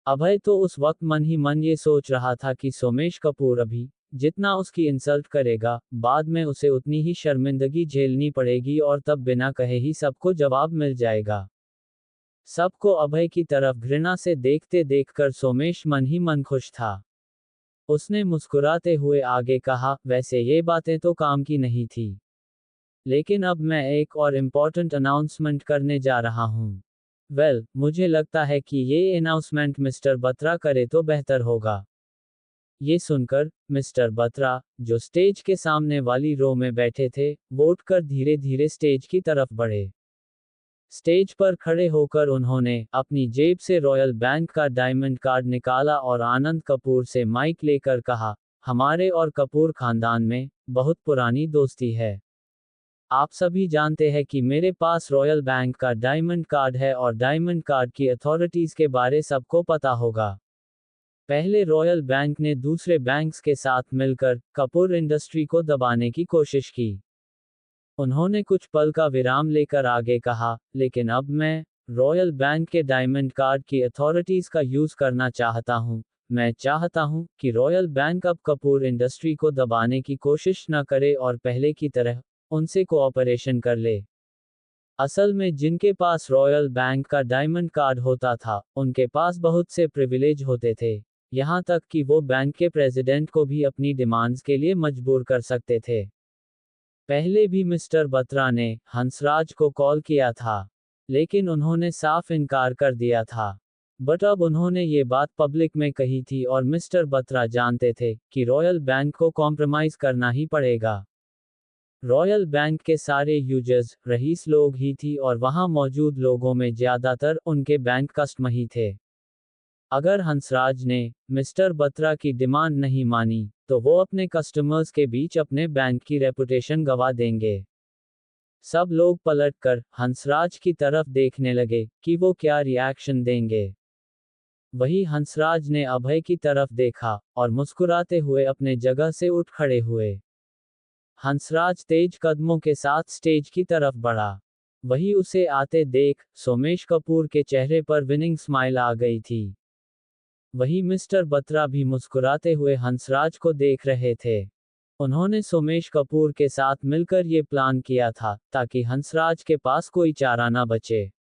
अभय तो उस वक्त मन ही मन ये सोच रहा था कि सोमेश कपूर अभी जितना उसकी इंसल्ट करेगा, बाद में उसे उतनी ही शर्मिंदगी झेलनी पड़ेगी और तब बिना कहे ही सबको जवाब मिल जाएगा। सबको अभय की तरफ घृणा से देखते देखकर सोमेश मन ही मन खुश था। उसने मुस्कुराते हुए आगे कहा, वैसे ये बातें तो काम की नहीं थी, लेकिन अब मैं एक और इम्पोर्टेंट अनाउंसमेंट करने जा रहा हूँ। मुझे लगता है कि ये अनाउंसमेंट मिस्टर बत्रा करे तो बेहतर होगा। ये सुनकर मिस्टर बत्रा, जो स्टेज के सामने वाली रो में बैठे थे, वोट कर धीरे धीरे स्टेज की तरफ बढ़े। स्टेज पर खड़े होकर उन्होंने अपनी जेब से रॉयल बैंक का डायमंड कार्ड निकाला और आनंद कपूर से माइक लेकर कहा, हमारे और कपूर खानदान में बहुत पुरानी दोस्ती है। आप सभी जानते हैं कि मेरे पास रॉयल बैंक का डायमंड कार्ड है और डायमंड कार्ड की अथॉरिटीज के बारे सबको पता होगा। पहले रॉयल बैंक ने दूसरे बैंक्स के साथ मिलकर कपूर इंडस्ट्री को दबाने की कोशिश की। उन्होंने कुछ पल का विराम लेकर आगे कहा, लेकिन अब मैं रॉयल बैंक के डायमंड कार्ड की अथॉरिटीज का यूज करना चाहता हूं। मैं चाहता हूं कि रॉयल बैंक अब कपूर इंडस्ट्री को दबाने की कोशिश न करे और पहले की तरह उनसे कोऑपरेशन कर ले। असल में जिनके पास रॉयल बैंक का डायमंड कार्ड होता था, उनके पास बहुत से प्रिविलेज होते थे, यहां तक कि वो बैंक के प्रेसिडेंट को भी अपनी डिमांड्स के लिए मजबूर कर सकते थे। पहले भी मिस्टर बत्रा ने हंसराज को कॉल किया था, लेकिन उन्होंने साफ इनकार कर दिया था। बट अब उन्होंने ये बात पब्लिक में कही थी और मिस्टर बत्रा जानते थे कि रॉयल बैंक को कॉम्प्रोमाइज करना ही पड़ेगा। रॉयल बैंक के सारे यूजर्स रईस लोग ही थी और वहां मौजूद लोगों में ज्यादातर उनके बैंक कस्टमर ही थे। अगर हंसराज ने मिस्टर बत्रा की डिमांड नहीं मानी, तो वो अपने कस्टमर्स के बीच अपने बैंक की रेपुटेशन गंवा देंगे। सब लोग पलटकर हंसराज की तरफ देखने लगे कि वो क्या रिएक्शन देंगे। वही हंसराज ने अभय की तरफ देखा और मुस्कुराते हुए अपने जगह से उठ खड़े हुए। हंसराज तेज कदमों के साथ स्टेज की तरफ बढ़ा। वही उसे आते देख सोमेश कपूर के चेहरे पर विनिंग स्माइल आ गई थी। वही मिस्टर बत्रा भी मुस्कुराते हुए हंसराज को देख रहे थे। उन्होंने सोमेश कपूर के साथ मिलकर ये प्लान किया था ताकि हंसराज के पास कोई चारा ना बचे।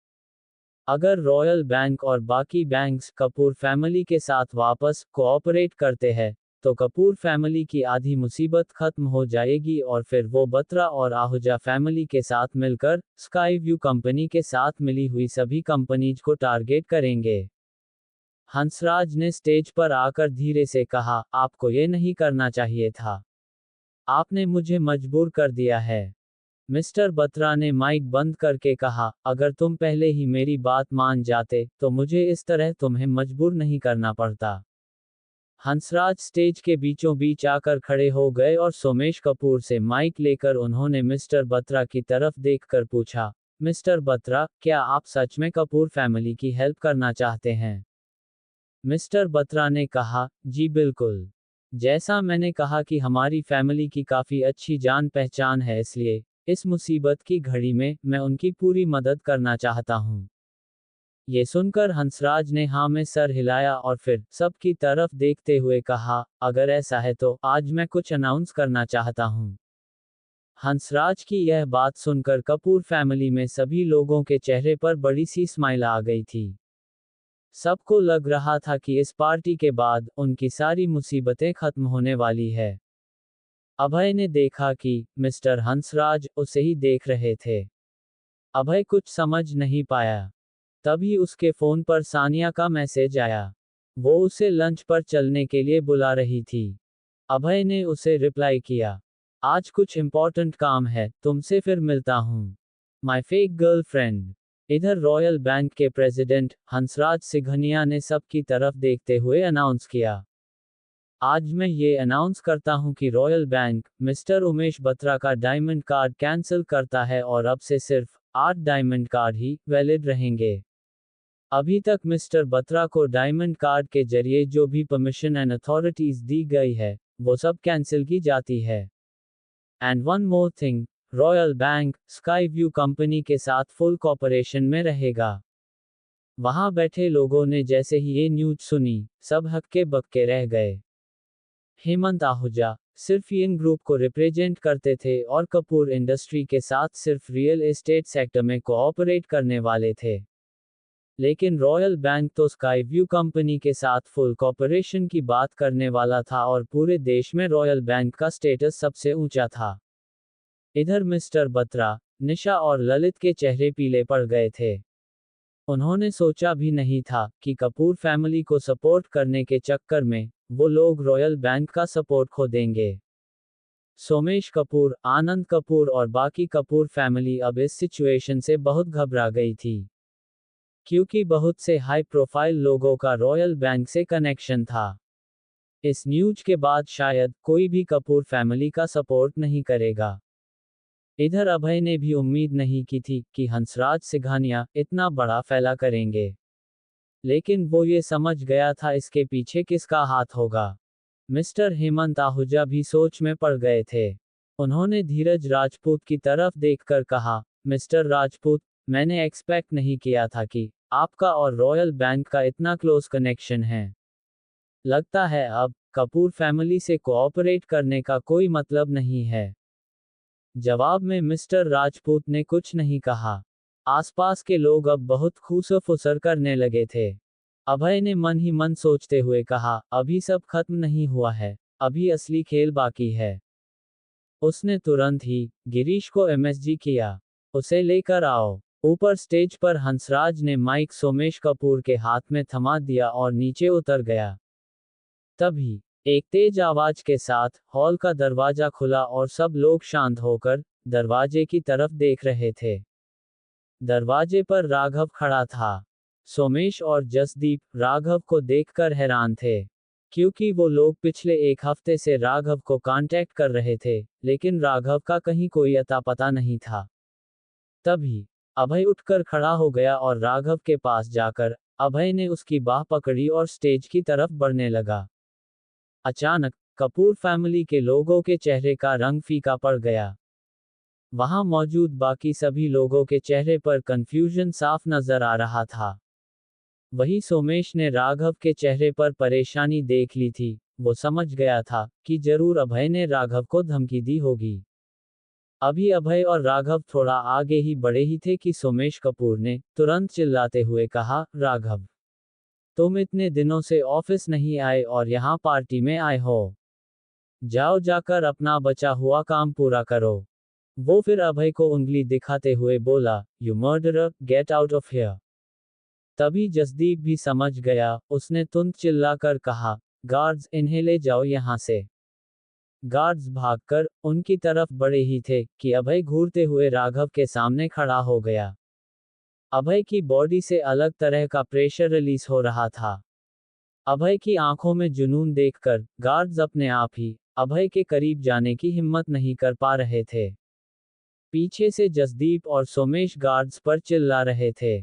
अगर रॉयल बैंक और बाकी बैंक्स कपूर फैमिली के साथ वापस कोऑपरेट करते हैं, तो कपूर फैमिली की आधी मुसीबत खत्म हो जाएगी और फिर वो बत्रा और आहूजा फैमिली के साथ मिलकर स्काई व्यू कंपनी के साथ मिली हुई सभी कंपनीज को टारगेट करेंगे। हंसराज ने स्टेज पर आकर धीरे से कहा, आपको ये नहीं करना चाहिए था। आपने मुझे मजबूर कर दिया है। मिस्टर बत्रा ने माइक बंद करके कहा, अगर तुम पहले ही मेरी बात मान जाते, तो मुझे इस तरह तुम्हें मजबूर नहीं करना पड़ता। हंसराज स्टेज के बीचों बीच आकर खड़े हो गए और सोमेश कपूर से माइक लेकर उन्होंने मिस्टर बत्रा की तरफ देखकर पूछा, मिस्टर बत्रा, क्या आप सच में कपूर फैमिली की हेल्प करना चाहते हैं? मिस्टर बत्रा ने कहा, जी बिल्कुल। जैसा मैंने कहा कि हमारी फैमिली की काफ़ी अच्छी जान पहचान है, इसलिए इस मुसीबत की घड़ी में मैं उनकी पूरी मदद करना चाहता हूँ। ये सुनकर हंसराज ने हाँ में सर हिलाया और फिर सबकी तरफ देखते हुए कहा, अगर ऐसा है तो आज मैं कुछ अनाउंस करना चाहता हूँ। हंसराज की यह बात सुनकर कपूर फैमिली में सभी लोगों के चेहरे पर बड़ी सी स्माइल आ गई थी। सबको लग रहा था कि इस पार्टी के बाद उनकी सारी मुसीबतें खत्म होने वाली है। अभय ने देखा कि मिस्टर हंसराज उसे ही देख रहे थे। अभय कुछ समझ नहीं पाया। तभी उसके फोन पर सानिया का मैसेज आया। वो उसे लंच पर चलने के लिए बुला रही थी। अभय ने उसे रिप्लाई किया, आज कुछ इम्पोर्टेंट काम है, तुमसे फिर मिलता हूँ। My fake girlfriend. इधर रॉयल बैंक के प्रेसिडेंट हंसराज सिंघनिया ने सबकी तरफ देखते हुए अनाउंस किया, आज मैं ये अनाउंस करता हूं कि royal bank mister Umesh Batra का डायमंड कार्ड कैंसिल करता है और अब से सिर्फ 8 डायमंड कार्ड ही वैलिड रहेंगे। अभी तक मिस्टर बत्रा को डायमंड कार्ड के जरिए जो भी परमिशन एंड अथॉरिटीज दी गई है, वो सब कैंसिल की जाती है। And one more thing, royal bank sky View company के साथ फुल कॉपरेशन में रहेगा। वहां बैठे लोगों ने जैसे ही ये न्यूज सुनी, सब हक्के बक्के रह गए। हेमंत आहूजा सिर्फ यंग ग्रुप को रिप्रेजेंट करते थे और कपूर इंडस्ट्री के साथ सिर्फ रियल एस्टेट सेक्टर में कोऑपरेट करने वाले थे। लेकिन रॉयल बैंक तो स्काई व्यू कंपनी के साथ फुल कॉपरेशन की बात करने वाला था और पूरे देश में रॉयल बैंक का स्टेटस सबसे ऊंचा था। इधर मिस्टर बत्रा, निशा और ललित के चेहरे पीले पड़ गए थे। उन्होंने सोचा भी नहीं था कि कपूर फैमिली को सपोर्ट करने के चक्कर में वो लोग रॉयल बैंक का सपोर्ट खो देंगे। सोमेश कपूर, आनंद कपूर और बाकी कपूर फैमिली अब इस सिचुएशन से बहुत घबरा गई थी, क्योंकि बहुत से हाई प्रोफाइल लोगों का रॉयल बैंक से कनेक्शन था। इस न्यूज के बाद शायद कोई भी कपूर फैमिली का सपोर्ट नहीं करेगा। इधर अभय ने भी उम्मीद नहीं की थी कि हंसराज सिंघानिया इतना बड़ा फैला करेंगे, लेकिन वो ये समझ गया था इसके पीछे किसका हाथ होगा। मिस्टर हेमंत आहूजा भी सोच में पड़ गए थे। उन्होंने धीरज राजपूत की तरफ देखकर कहा, मिस्टर राजपूत, मैंने एक्सपेक्ट नहीं किया था कि आपका और रॉयल बैंक का इतना क्लोज कनेक्शन है। लगता है अब कपूर फैमिली से कोऑपरेट करने का कोई मतलब नहीं है। जवाब में मिस्टर राजपूत ने कुछ नहीं कहा। आसपास के लोग अब बहुत खुसफुसर करने लगे थे। अभय ने मन ही मन सोचते हुए कहा, अभी सब खत्म नहीं हुआ है, अभी असली खेल बाकी है। उसने तुरंत ही गिरीश को एमएसजी किया, उसे लेकर आओ। ऊपर स्टेज पर हंसराज ने माइक सोमेश कपूर के हाथ में थमा दिया और नीचे उतर गया। तभी एक तेज आवाज के साथ हॉल का दरवाजा खुला और सब लोग शांत होकर दरवाजे की तरफ देख रहे थे। दरवाजे पर राघव खड़ा था। सोमेश और जसदीप राघव को देखकर हैरान थे, क्योंकि वो लोग पिछले एक हफ्ते से राघव को कांटेक्ट कर रहे थे, लेकिन राघव का कहीं कोई अता पता नहीं था। तभी अभय उठकर खड़ा हो गया और राघव के पास जाकर अभय ने उसकी बाह पकड़ी और स्टेज की तरफ बढ़ने लगा। अचानक कपूर फैमिली के लोगों के चेहरे का रंग फीका पड़ गया। वहां मौजूद बाकी सभी लोगों के चेहरे पर कंफ्यूजन साफ नजर आ रहा था। वही सोमेश ने राघव के चेहरे पर परेशानी देख ली थी। वो समझ गया था कि जरूर अभय ने राघव को धमकी दी होगी। अभी अभय और राघव थोड़ा आगे ही बढ़े ही थे कि सोमेश कपूर ने तुरंत चिल्लाते हुए कहा, राघव, तुम इतने दिनों से ऑफिस नहीं आए और यहाँ पार्टी में आए हो। जाओ जाकर अपना बचा हुआ काम पूरा करो। वो फिर अभय को उंगली दिखाते हुए बोला, you murderer, get out of here. तभी जसदीप भी समझ गया। उसने तुरंत चिल्लाकर कहा, गार्ड्स, इन्हें ले जाओ यहाँ से। गार्ड्स भागकर उनकी तरफ बढ़े ही थे कि अभय घूरते हुए राघव के सामने खड़ा हो गया। अभय की बॉडी से अलग तरह का प्रेशर रिलीज हो रहा था। अभय की आंखों में जुनून देखकर गार्ड्स अपने आप ही अभय के करीब जाने की हिम्मत नहीं कर पा रहे थे। पीछे से जसदीप और सोमेश गार्ड्स पर चिल्ला रहे थे,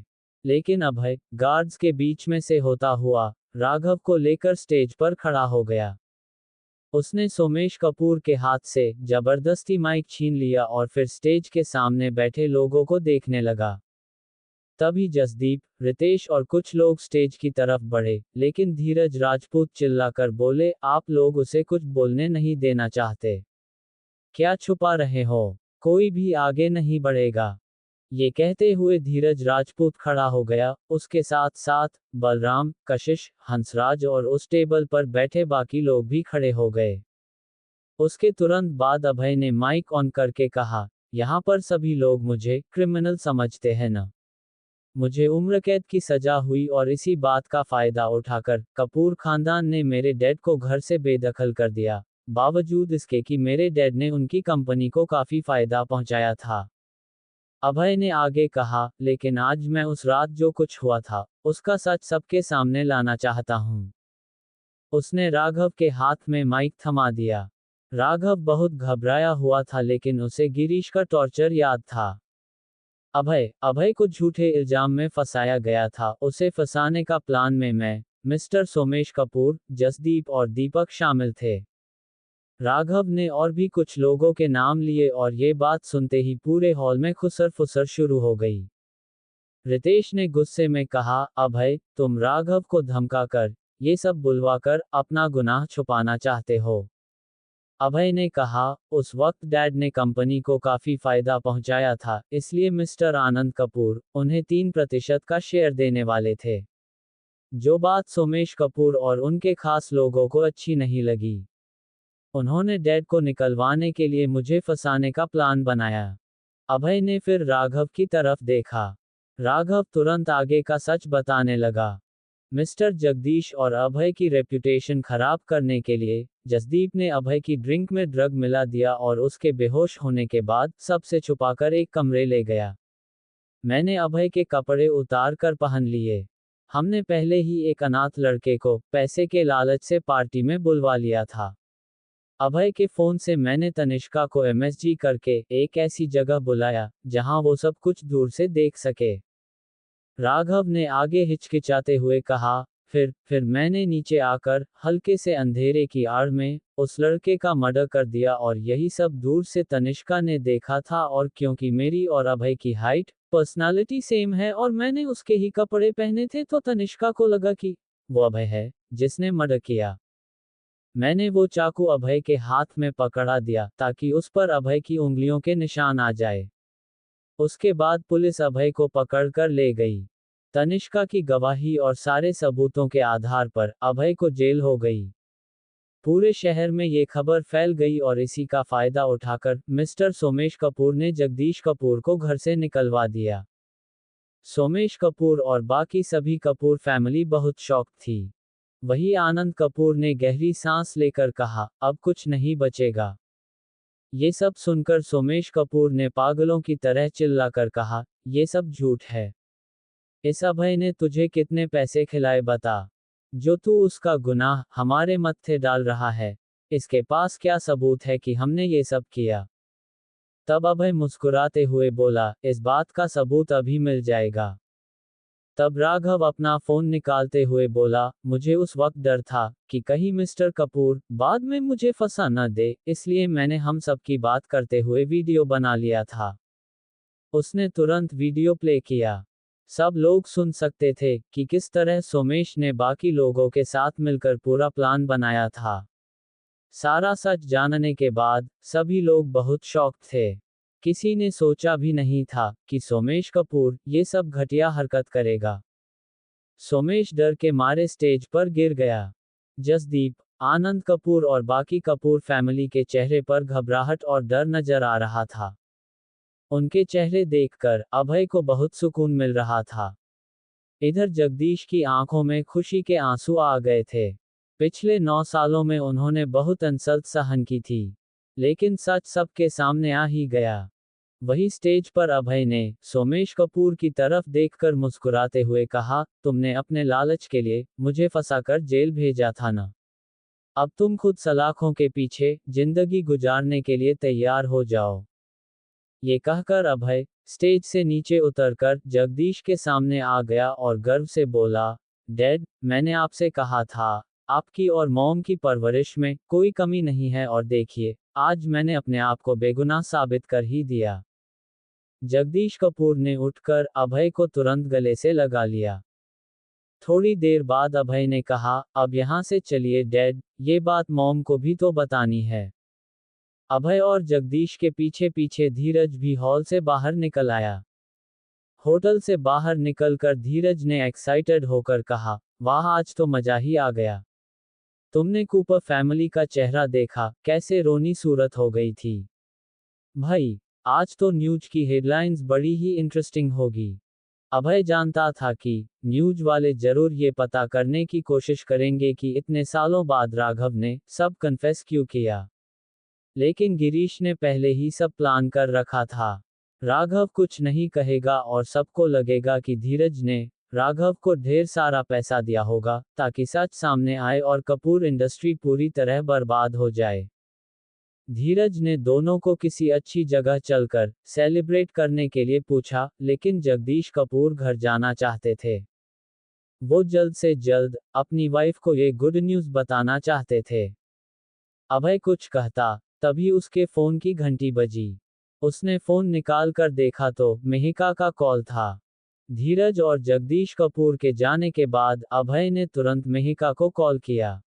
लेकिन अभय गार्ड्स के बीच में से होता हुआ राघव को लेकर स्टेज पर खड़ा हो गया। उसने सोमेश कपूर के हाथ से जबरदस्ती माइक छीन लिया और फिर स्टेज के सामने बैठे लोगों को देखने लगा। तभी जसदीप, रितेश और कुछ लोग स्टेज की तरफ बढ़े, लेकिन धीरज राजपूत चिल्लाकर बोले, आप लोग उसे कुछ बोलने नहीं देना चाहते? क्या छुपा रहे हो? कोई भी आगे नहीं बढ़ेगा। ये कहते हुए धीरज राजपूत खड़ा हो गया। उसके साथ साथ बलराम, कशिश, हंसराज और उस टेबल पर बैठे बाकी लोग भी खड़े हो गए। उसके तुरंत बाद अभय ने माइक ऑन करके कहा, यहाँ पर सभी लोग मुझे क्रिमिनल समझते हैं न? मुझे उम्र कैद की सजा हुई और इसी बात का फायदा उठाकर कपूर खानदान ने मेरे डैड को घर से बेदखल कर दिया, बावजूद इसके कि मेरे डैड ने उनकी कंपनी को काफी फायदा पहुंचाया था। अभय ने आगे कहा, लेकिन आज मैं उस रात जो कुछ हुआ था, उसका सच सबके सामने लाना चाहता हूँ। उसने राघव के हाथ में माइक थमा दिया। राघव बहुत घबराया हुआ था, लेकिन उसे गिरीश का टॉर्चर याद था। अभय को झूठे इल्जाम में फंसाया गया था। उसे फंसाने का प्लान में मैं, मिस्टर सोमेश कपूर, जसदीप और दीपक शामिल थे। राघव ने और भी कुछ लोगों के नाम लिए और ये बात सुनते ही पूरे हॉल में खुसर फुसर शुरू हो गई। रितेश ने गुस्से में कहा, अभय, तुम राघव को धमकाकर, ये सब बुलवाकर अपना गुनाह छुपाना चाहते हो। अभय ने कहा, उस वक्त डैड ने कंपनी को काफी फायदा पहुंचाया था, इसलिए मिस्टर आनंद कपूर उन्हें 3% का शेयर देने वाले थे। जो बात सोमेश कपूर और उनके खास लोगों को अच्छी नहीं लगी। उन्होंने डैड को निकलवाने के लिए मुझे फंसाने का प्लान बनाया। अभय ने फिर राघव की तरफ देखा। राघव तुरंत आगे का सच बताने लगा। मिस्टर जगदीश और अभय की रेप्यूटेशन खराब करने के लिए जसदीप ने अभय की ड्रिंक में ड्रग मिला दिया और उसके बेहोश होने के बाद सबसे छुपाकर एक कमरे ले गया। मैंने अभय के कपड़े उतार कर पहन लिए। हमने पहले ही एक अनाथ लड़के को पैसे के लालच से पार्टी में बुलवा लिया था। अभय के फोन से मैंने तनिष्का को एमएसजी करके एक ऐसी जगह बुलाया जहां वो सब कुछ दूर से देख सके। राघव ने आगे हिचकिचाते हुए कहा, फिर मैंने नीचे आकर हल्के से अंधेरे की आड़ में उस लड़के का मर्डर कर दिया और यही सब दूर से तनिष्का ने देखा था। और क्योंकि मेरी और अभय की हाइट, पर्सनालिटी सेम है और मैंने उसके ही कपड़े पहने थे, तो तनिष्का को लगा कि वो अभय है जिसने मर्डर किया। मैंने वो चाकू अभय के हाथ में पकड़ा दिया ताकि उस पर अभय की उंगलियों के निशान आ जाए। उसके बाद पुलिस अभय को पकड़कर ले गई। तनिष्का की गवाही और सारे सबूतों के आधार पर अभय को जेल हो गई। पूरे शहर में ये खबर फैल गई और इसी का फायदा उठाकर मिस्टर सोमेश कपूर ने जगदीश कपूर को घर से निकलवा दिया। सोमेश कपूर और बाकी सभी कपूर फैमिली बहुत शॉक थी। वही आनंद कपूर ने गहरी सांस लेकर कहा, अब कुछ नहीं बचेगा। ये सब सुनकर सोमेश कपूर ने पागलों की तरह चिल्लाकर कहा, ये सब झूठ है। इस अभय ने तुझे कितने पैसे खिलाए बता, जो तू उसका गुनाह हमारे मत्थे डाल रहा है। इसके पास क्या सबूत है कि हमने ये सब किया? तब अभय मुस्कुराते हुए बोला, इस बात का सबूत अभी मिल जाएगा। तब राघव अपना फोन निकालते हुए बोला, मुझे उस वक्त डर था कि कहीं मिस्टर कपूर बाद में मुझे फंसा न दे, इसलिए मैंने हम सब की बात करते हुए वीडियो बना लिया था। उसने तुरंत वीडियो प्ले किया। सब लोग सुन सकते थे कि किस तरह सोमेश ने बाकी लोगों के साथ मिलकर पूरा प्लान बनाया था। सारा सच जानने के बाद सभी लोग बहुत शॉक्ड थे। किसी ने सोचा भी नहीं था कि सोमेश कपूर ये सब घटिया हरकत करेगा। सोमेश डर के मारे स्टेज पर गिर गया। जसदीप, आनंद कपूर और बाकी कपूर फैमिली के चेहरे पर घबराहट और डर नजर आ रहा था। उनके चेहरे देखकर अभय को बहुत सुकून मिल रहा था। इधर जगदीश की आंखों में खुशी के आंसू आ गए थे। पिछले 9 सालों में उन्होंने बहुत इंसल्ट सहन की थी, लेकिन सच सबके सामने आ ही गया। वही स्टेज पर अभय ने सोमेश कपूर की तरफ देखकर मुस्कुराते हुए कहा, तुमने अपने लालच के लिए मुझे फंसाकर जेल भेजा था ना। अब तुम खुद सलाखों के पीछे जिंदगी गुजारने के लिए तैयार हो जाओ। ये कहकर अभय स्टेज से नीचे उतरकर जगदीश के सामने आ गया और गर्व से बोला, डैड, मैंने आपसे कहा था, आपकी और मॉम की परवरिश में कोई कमी नहीं है और देखिए, आज मैंने अपने आप को बेगुनाह साबित कर ही दिया। जगदीश कपूर ने उठकर अभय को तुरंत गले से लगा लिया। थोड़ी देर बाद अभय ने कहा, अब यहाँ से चलिए डैड, ये बात मॉम को भी तो बतानी है। अभय और जगदीश के पीछे पीछे धीरज भी हॉल से बाहर निकल आया। होटल से बाहर निकलकर धीरज ने एक्साइटेड होकर कहा, वाह, आज तो मजा ही आ गया। तुमने कूपर फैमिली का चेहरा देखा, कैसे रोनी सूरत हो गई थी। भाई, आज तो न्यूज की हेडलाइंस बड़ी ही इंटरेस्टिंग होगी। अभय जानता था कि न्यूज वाले जरूर ये पता करने की कोशिश करेंगे कि इतने सालों बाद राघव ने सब कन्फेस क्यों किया। लेकिन गिरीश ने पहले ही सब प्लान कर रखा था। राघव कुछ नहीं कहेगा और सबको लगेगा कि धीरज ने राघव को ढेर सारा पैसा दिया होगा ताकि सच सामने आए और कपूर इंडस्ट्री पूरी तरह बर्बाद हो जाए। धीरज ने दोनों को किसी अच्छी जगह चलकर सेलिब्रेट करने के लिए पूछा, लेकिन जगदीश कपूर घर जाना चाहते थे। वो जल्द से जल्द अपनी वाइफ को ये गुड न्यूज़ बताना चाहते थे। अभय कुछ कहता, तभी उसके फोन की घंटी बजी। उसने फोन निकाल कर देखा तो मेहिका का कॉल था। धीरज और जगदीश कपूर के जाने के बाद अभय ने तुरंत मेहिका को कॉल किया।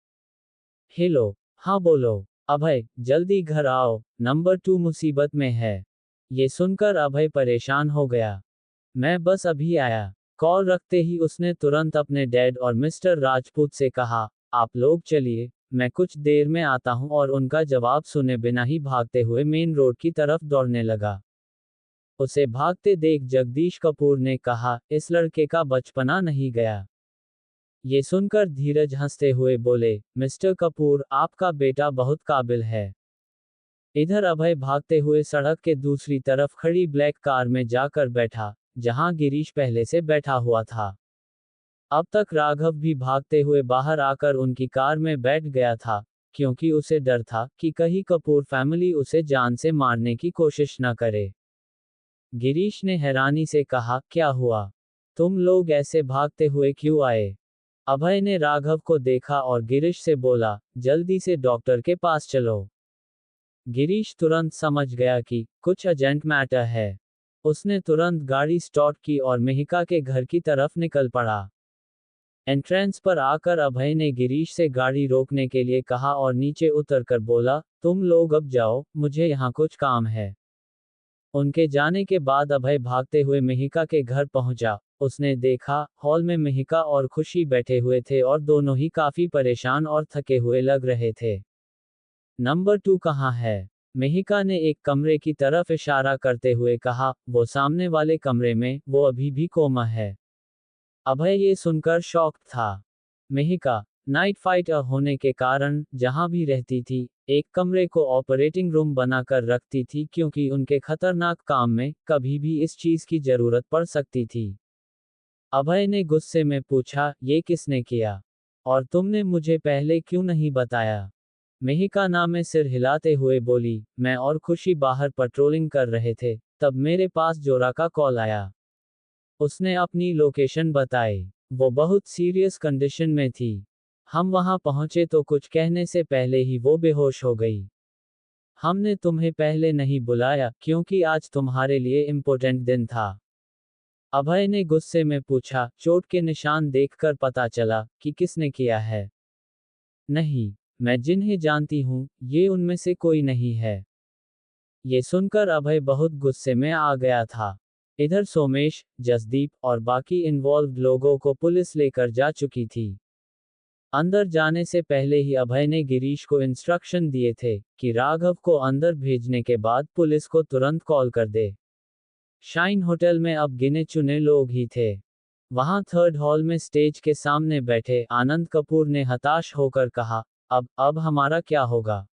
हेलो, हाँ बोलो। अभय, जल्दी घर आओ, नंबर 2 मुसीबत में है। ये सुनकर अभय परेशान हो गया। मैं बस अभी आया। कॉल रखते ही उसने तुरंत अपने डैड और मिस्टर राजपूत से कहा, आप लोग चलिए, मैं कुछ देर में आता हूं, और उनका जवाब सुने बिना ही भागते हुए मेन रोड की तरफ दौड़ने लगा। उसे भागते देख जगदीश कपूर ने कहा, इस लड़के का बचपना नहीं गया। ये सुनकर धीरज हंसते हुए बोले, मिस्टर कपूर, आपका बेटा बहुत काबिल है। इधर अभय भागते हुए सड़क के दूसरी तरफ खड़ी ब्लैक कार में जाकर बैठा, जहां गिरीश पहले से बैठा हुआ था। अब तक राघव भी भागते हुए बाहर आकर उनकी कार में बैठ गया था, क्योंकि उसे डर था कि कहीं कपूर फैमिली उसे जान से मारने की कोशिश न करे। गिरीश ने हैरानी से कहा, क्या हुआ? तुम लोग ऐसे भागते हुए क्यों आए? अभय ने राघव को देखा और गिरीश से बोला, जल्दी से डॉक्टर के पास चलो। गिरीश तुरंत समझ गया कि कुछ अर्जेंट मैटर है। उसने तुरंत गाड़ी स्टार्ट की और मेहिका के घर की तरफ निकल पड़ा। एंट्रेंस पर आकर अभय ने गिरीश से गाड़ी रोकने के लिए कहा और नीचे उतरकर बोला, तुम लोग अब जाओ, मुझे यहाँ कुछ काम है। उनके जाने के बाद अभय भागते हुए मेहिका के घर पहुंचा। उसने देखा, हॉल में मेहिका और खुशी बैठे हुए थे और दोनों ही काफी परेशान और थके हुए लग रहे थे। नंबर 2 कहाँ है? मेहिका ने एक कमरे की तरफ इशारा करते हुए कहा, वो सामने वाले कमरे में, वो अभी भी कोमा है। अभय ये सुनकर शॉक्ड था। मेहिका नाइट फाइटर होने के कारण जहां भी रहती थी, एक कमरे को ऑपरेटिंग रूम बनाकर रखती थी, क्योंकि उनके खतरनाक काम में कभी भी इस चीज की जरूरत पड़ सकती थी। अभय ने गुस्से में पूछा, ये किसने किया? और तुमने मुझे पहले क्यों नहीं बताया? मेहिका नाम में सिर हिलाते हुए बोली, मैं और खुशी बाहर पेट्रोलिंग कर रहे थे, तब मेरे पास जोरा का कॉल आया। उसने अपनी लोकेशन बताई। वो बहुत सीरियस कंडीशन में थी। हम वहां पहुंचे तो कुछ कहने से पहले ही वो बेहोश हो गई। हमने तुम्हें पहले नहीं बुलाया क्योंकि आज तुम्हारे लिए इम्पोर्टेंट दिन था। अभय ने गुस्से में पूछा, चोट के निशान देखकर पता चला कि किसने किया है? नहीं, मैं जिन्हें जानती हूं, ये उनमें से कोई नहीं है। ये सुनकर अभय बहुत गुस्से में आ गया था। इधर सोमेश, जसदीप और बाकी इन्वॉल्व्ड लोगों को पुलिस लेकर जा चुकी थी। अंदर जाने से पहले ही अभय ने गिरीश को इंस्ट्रक्शन दिए थे कि राघव को अंदर भेजने के बाद पुलिस को तुरंत कॉल कर दे। शाइन होटल में अब गिने चुने लोग ही थे। वहां थर्ड हॉल में स्टेज के सामने बैठे आनंद कपूर ने हताश होकर कहा, अब हमारा क्या होगा?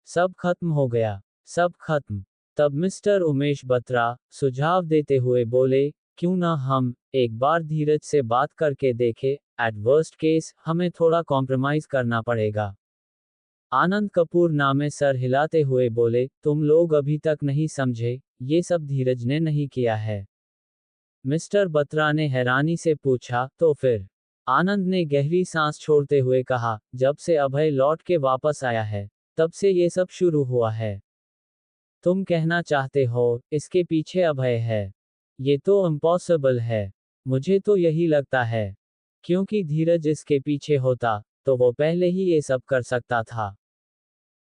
सब खत्म हो गया, सब खत्म। तब मिस्टर उमेश बत्रा सुझाव देते हुए बोले, क्यों ना हम एक बार धीरज से बात करके देखें, एट वर्स्ट केस हमें थोड़ा कॉम्प्रोमाइज करना पड़ेगा। आनंद कपूर नामे सर हिलाते हुए बोले, तुम लोग अभी तक नहीं समझे, ये सब धीरज ने नहीं किया है। मिस्टर बत्रा ने हैरानी से पूछा, तो फिर? आनंद ने गहरी सांस छोड़ते हुए कहा, जब से अभय लौट के वापस आया है, तब से ये सब शुरू हुआ है। तुम कहना चाहते हो, इसके पीछे अभय है? ये तो इम्पॉसिबल है। मुझे तो यही लगता है, क्योंकि धीरज इसके पीछे होता, तो वो पहले ही ये सब कर सकता था।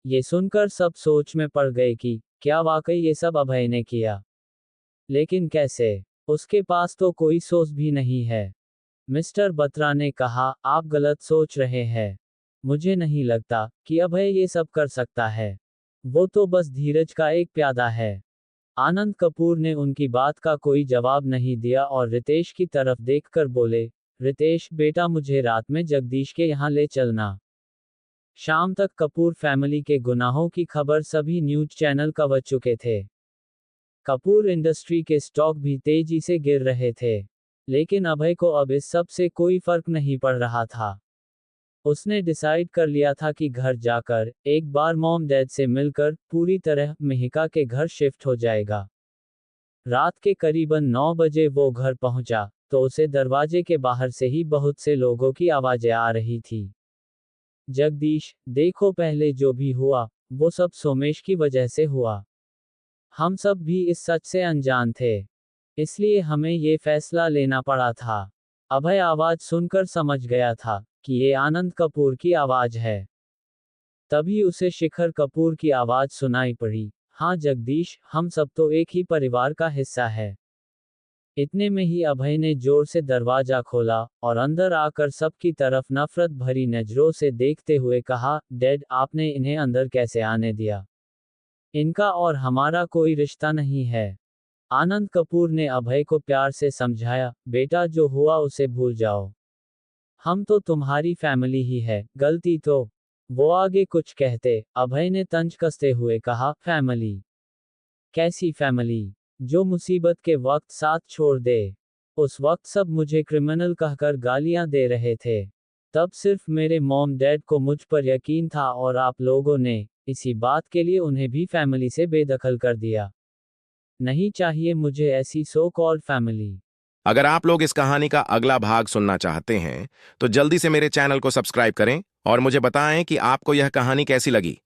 ये सुनकर सब सोच में पड़ गए कि क्या वाकई ये सब अभय ने किया? लेकिन कैसे? उसके पास तो कोई सोर्स भी नहीं है। मिस्टर बत्रा ने कहा, आप गलत सोच रहे हैं। मुझे नहीं लगता कि अभय ये सब कर सकता है। वो तो बस धीरज का एक प्यादा है। आनंद कपूर ने उनकी बात का कोई जवाब नहीं दिया और रितेश की तरफ देखकर बोले, रितेश बेटा मुझे रात में जगदीश के यहाँ ले चलना। शाम तक कपूर फैमिली के गुनाहों की खबर सभी न्यूज चैनल कवर चुके थे। कपूर इंडस्ट्री के स्टॉक भी तेजी से गिर रहे थे। लेकिन अभय को अब इस सब से कोई फर्क नहीं पड़ रहा था। उसने डिसाइड कर लिया था कि घर जाकर एक बार मॉम डैड से मिलकर पूरी तरह मिहिका के घर शिफ्ट हो जाएगा। रात के करीबन 9 बजे वो घर पहुंचा, तो उसे दरवाजे के बाहर से ही बहुत से लोगों की आवाजें आ रही थी। जगदीश, देखो पहले जो भी हुआ, वो सब सोमेश की वजह से हुआ। हम सब भी इस सच से अनजान थे, इसलिए हमें ये फैसला लेना पड़ा था। अभय आवाज सुनकर समझ गया था कि ये आनंद कपूर की आवाज है। तभी उसे शिखर कपूर की आवाज सुनाई पड़ी, हाँ जगदीश, हम सब तो एक ही परिवार का हिस्सा है। इतने में ही अभय ने जोर से दरवाजा खोला और अंदर आकर सबकी तरफ नफरत भरी नजरों से देखते हुए कहा, डैड, आपने इन्हें अंदर कैसे आने दिया? इनका और हमारा कोई रिश्ता नहीं है। आनंद कपूर ने अभय को प्यार से समझाया, बेटा जो हुआ उसे भूल जाओ। हम तो तुम्हारी फैमिली ही है, गलती तो। वो आगे कुछ कहते, अभय ने तंज कसते हुए कहा, फैमिली? कैसी फैमिली? जो मुसीबत के वक्त साथ छोड़ दे। उस वक्त सब मुझे क्रिमिनल कहकर गालियां दे रहे थे। तब सिर्फ मेरे मॉम डैड को मुझ पर यकीन था और आप लोगों ने इसी बात के लिए उन्हें भी फैमिली से बेदखल कर दिया। नहीं चाहिए मुझे ऐसी सो कॉल्ड फैमिली। अगर आप लोग इस कहानी का अगला भाग सुनना चाहते हैं तो जल्दी से मेरे चैनल को सब्सक्राइब करें और मुझे बताएं कि आपको यह कहानी कैसी लगी।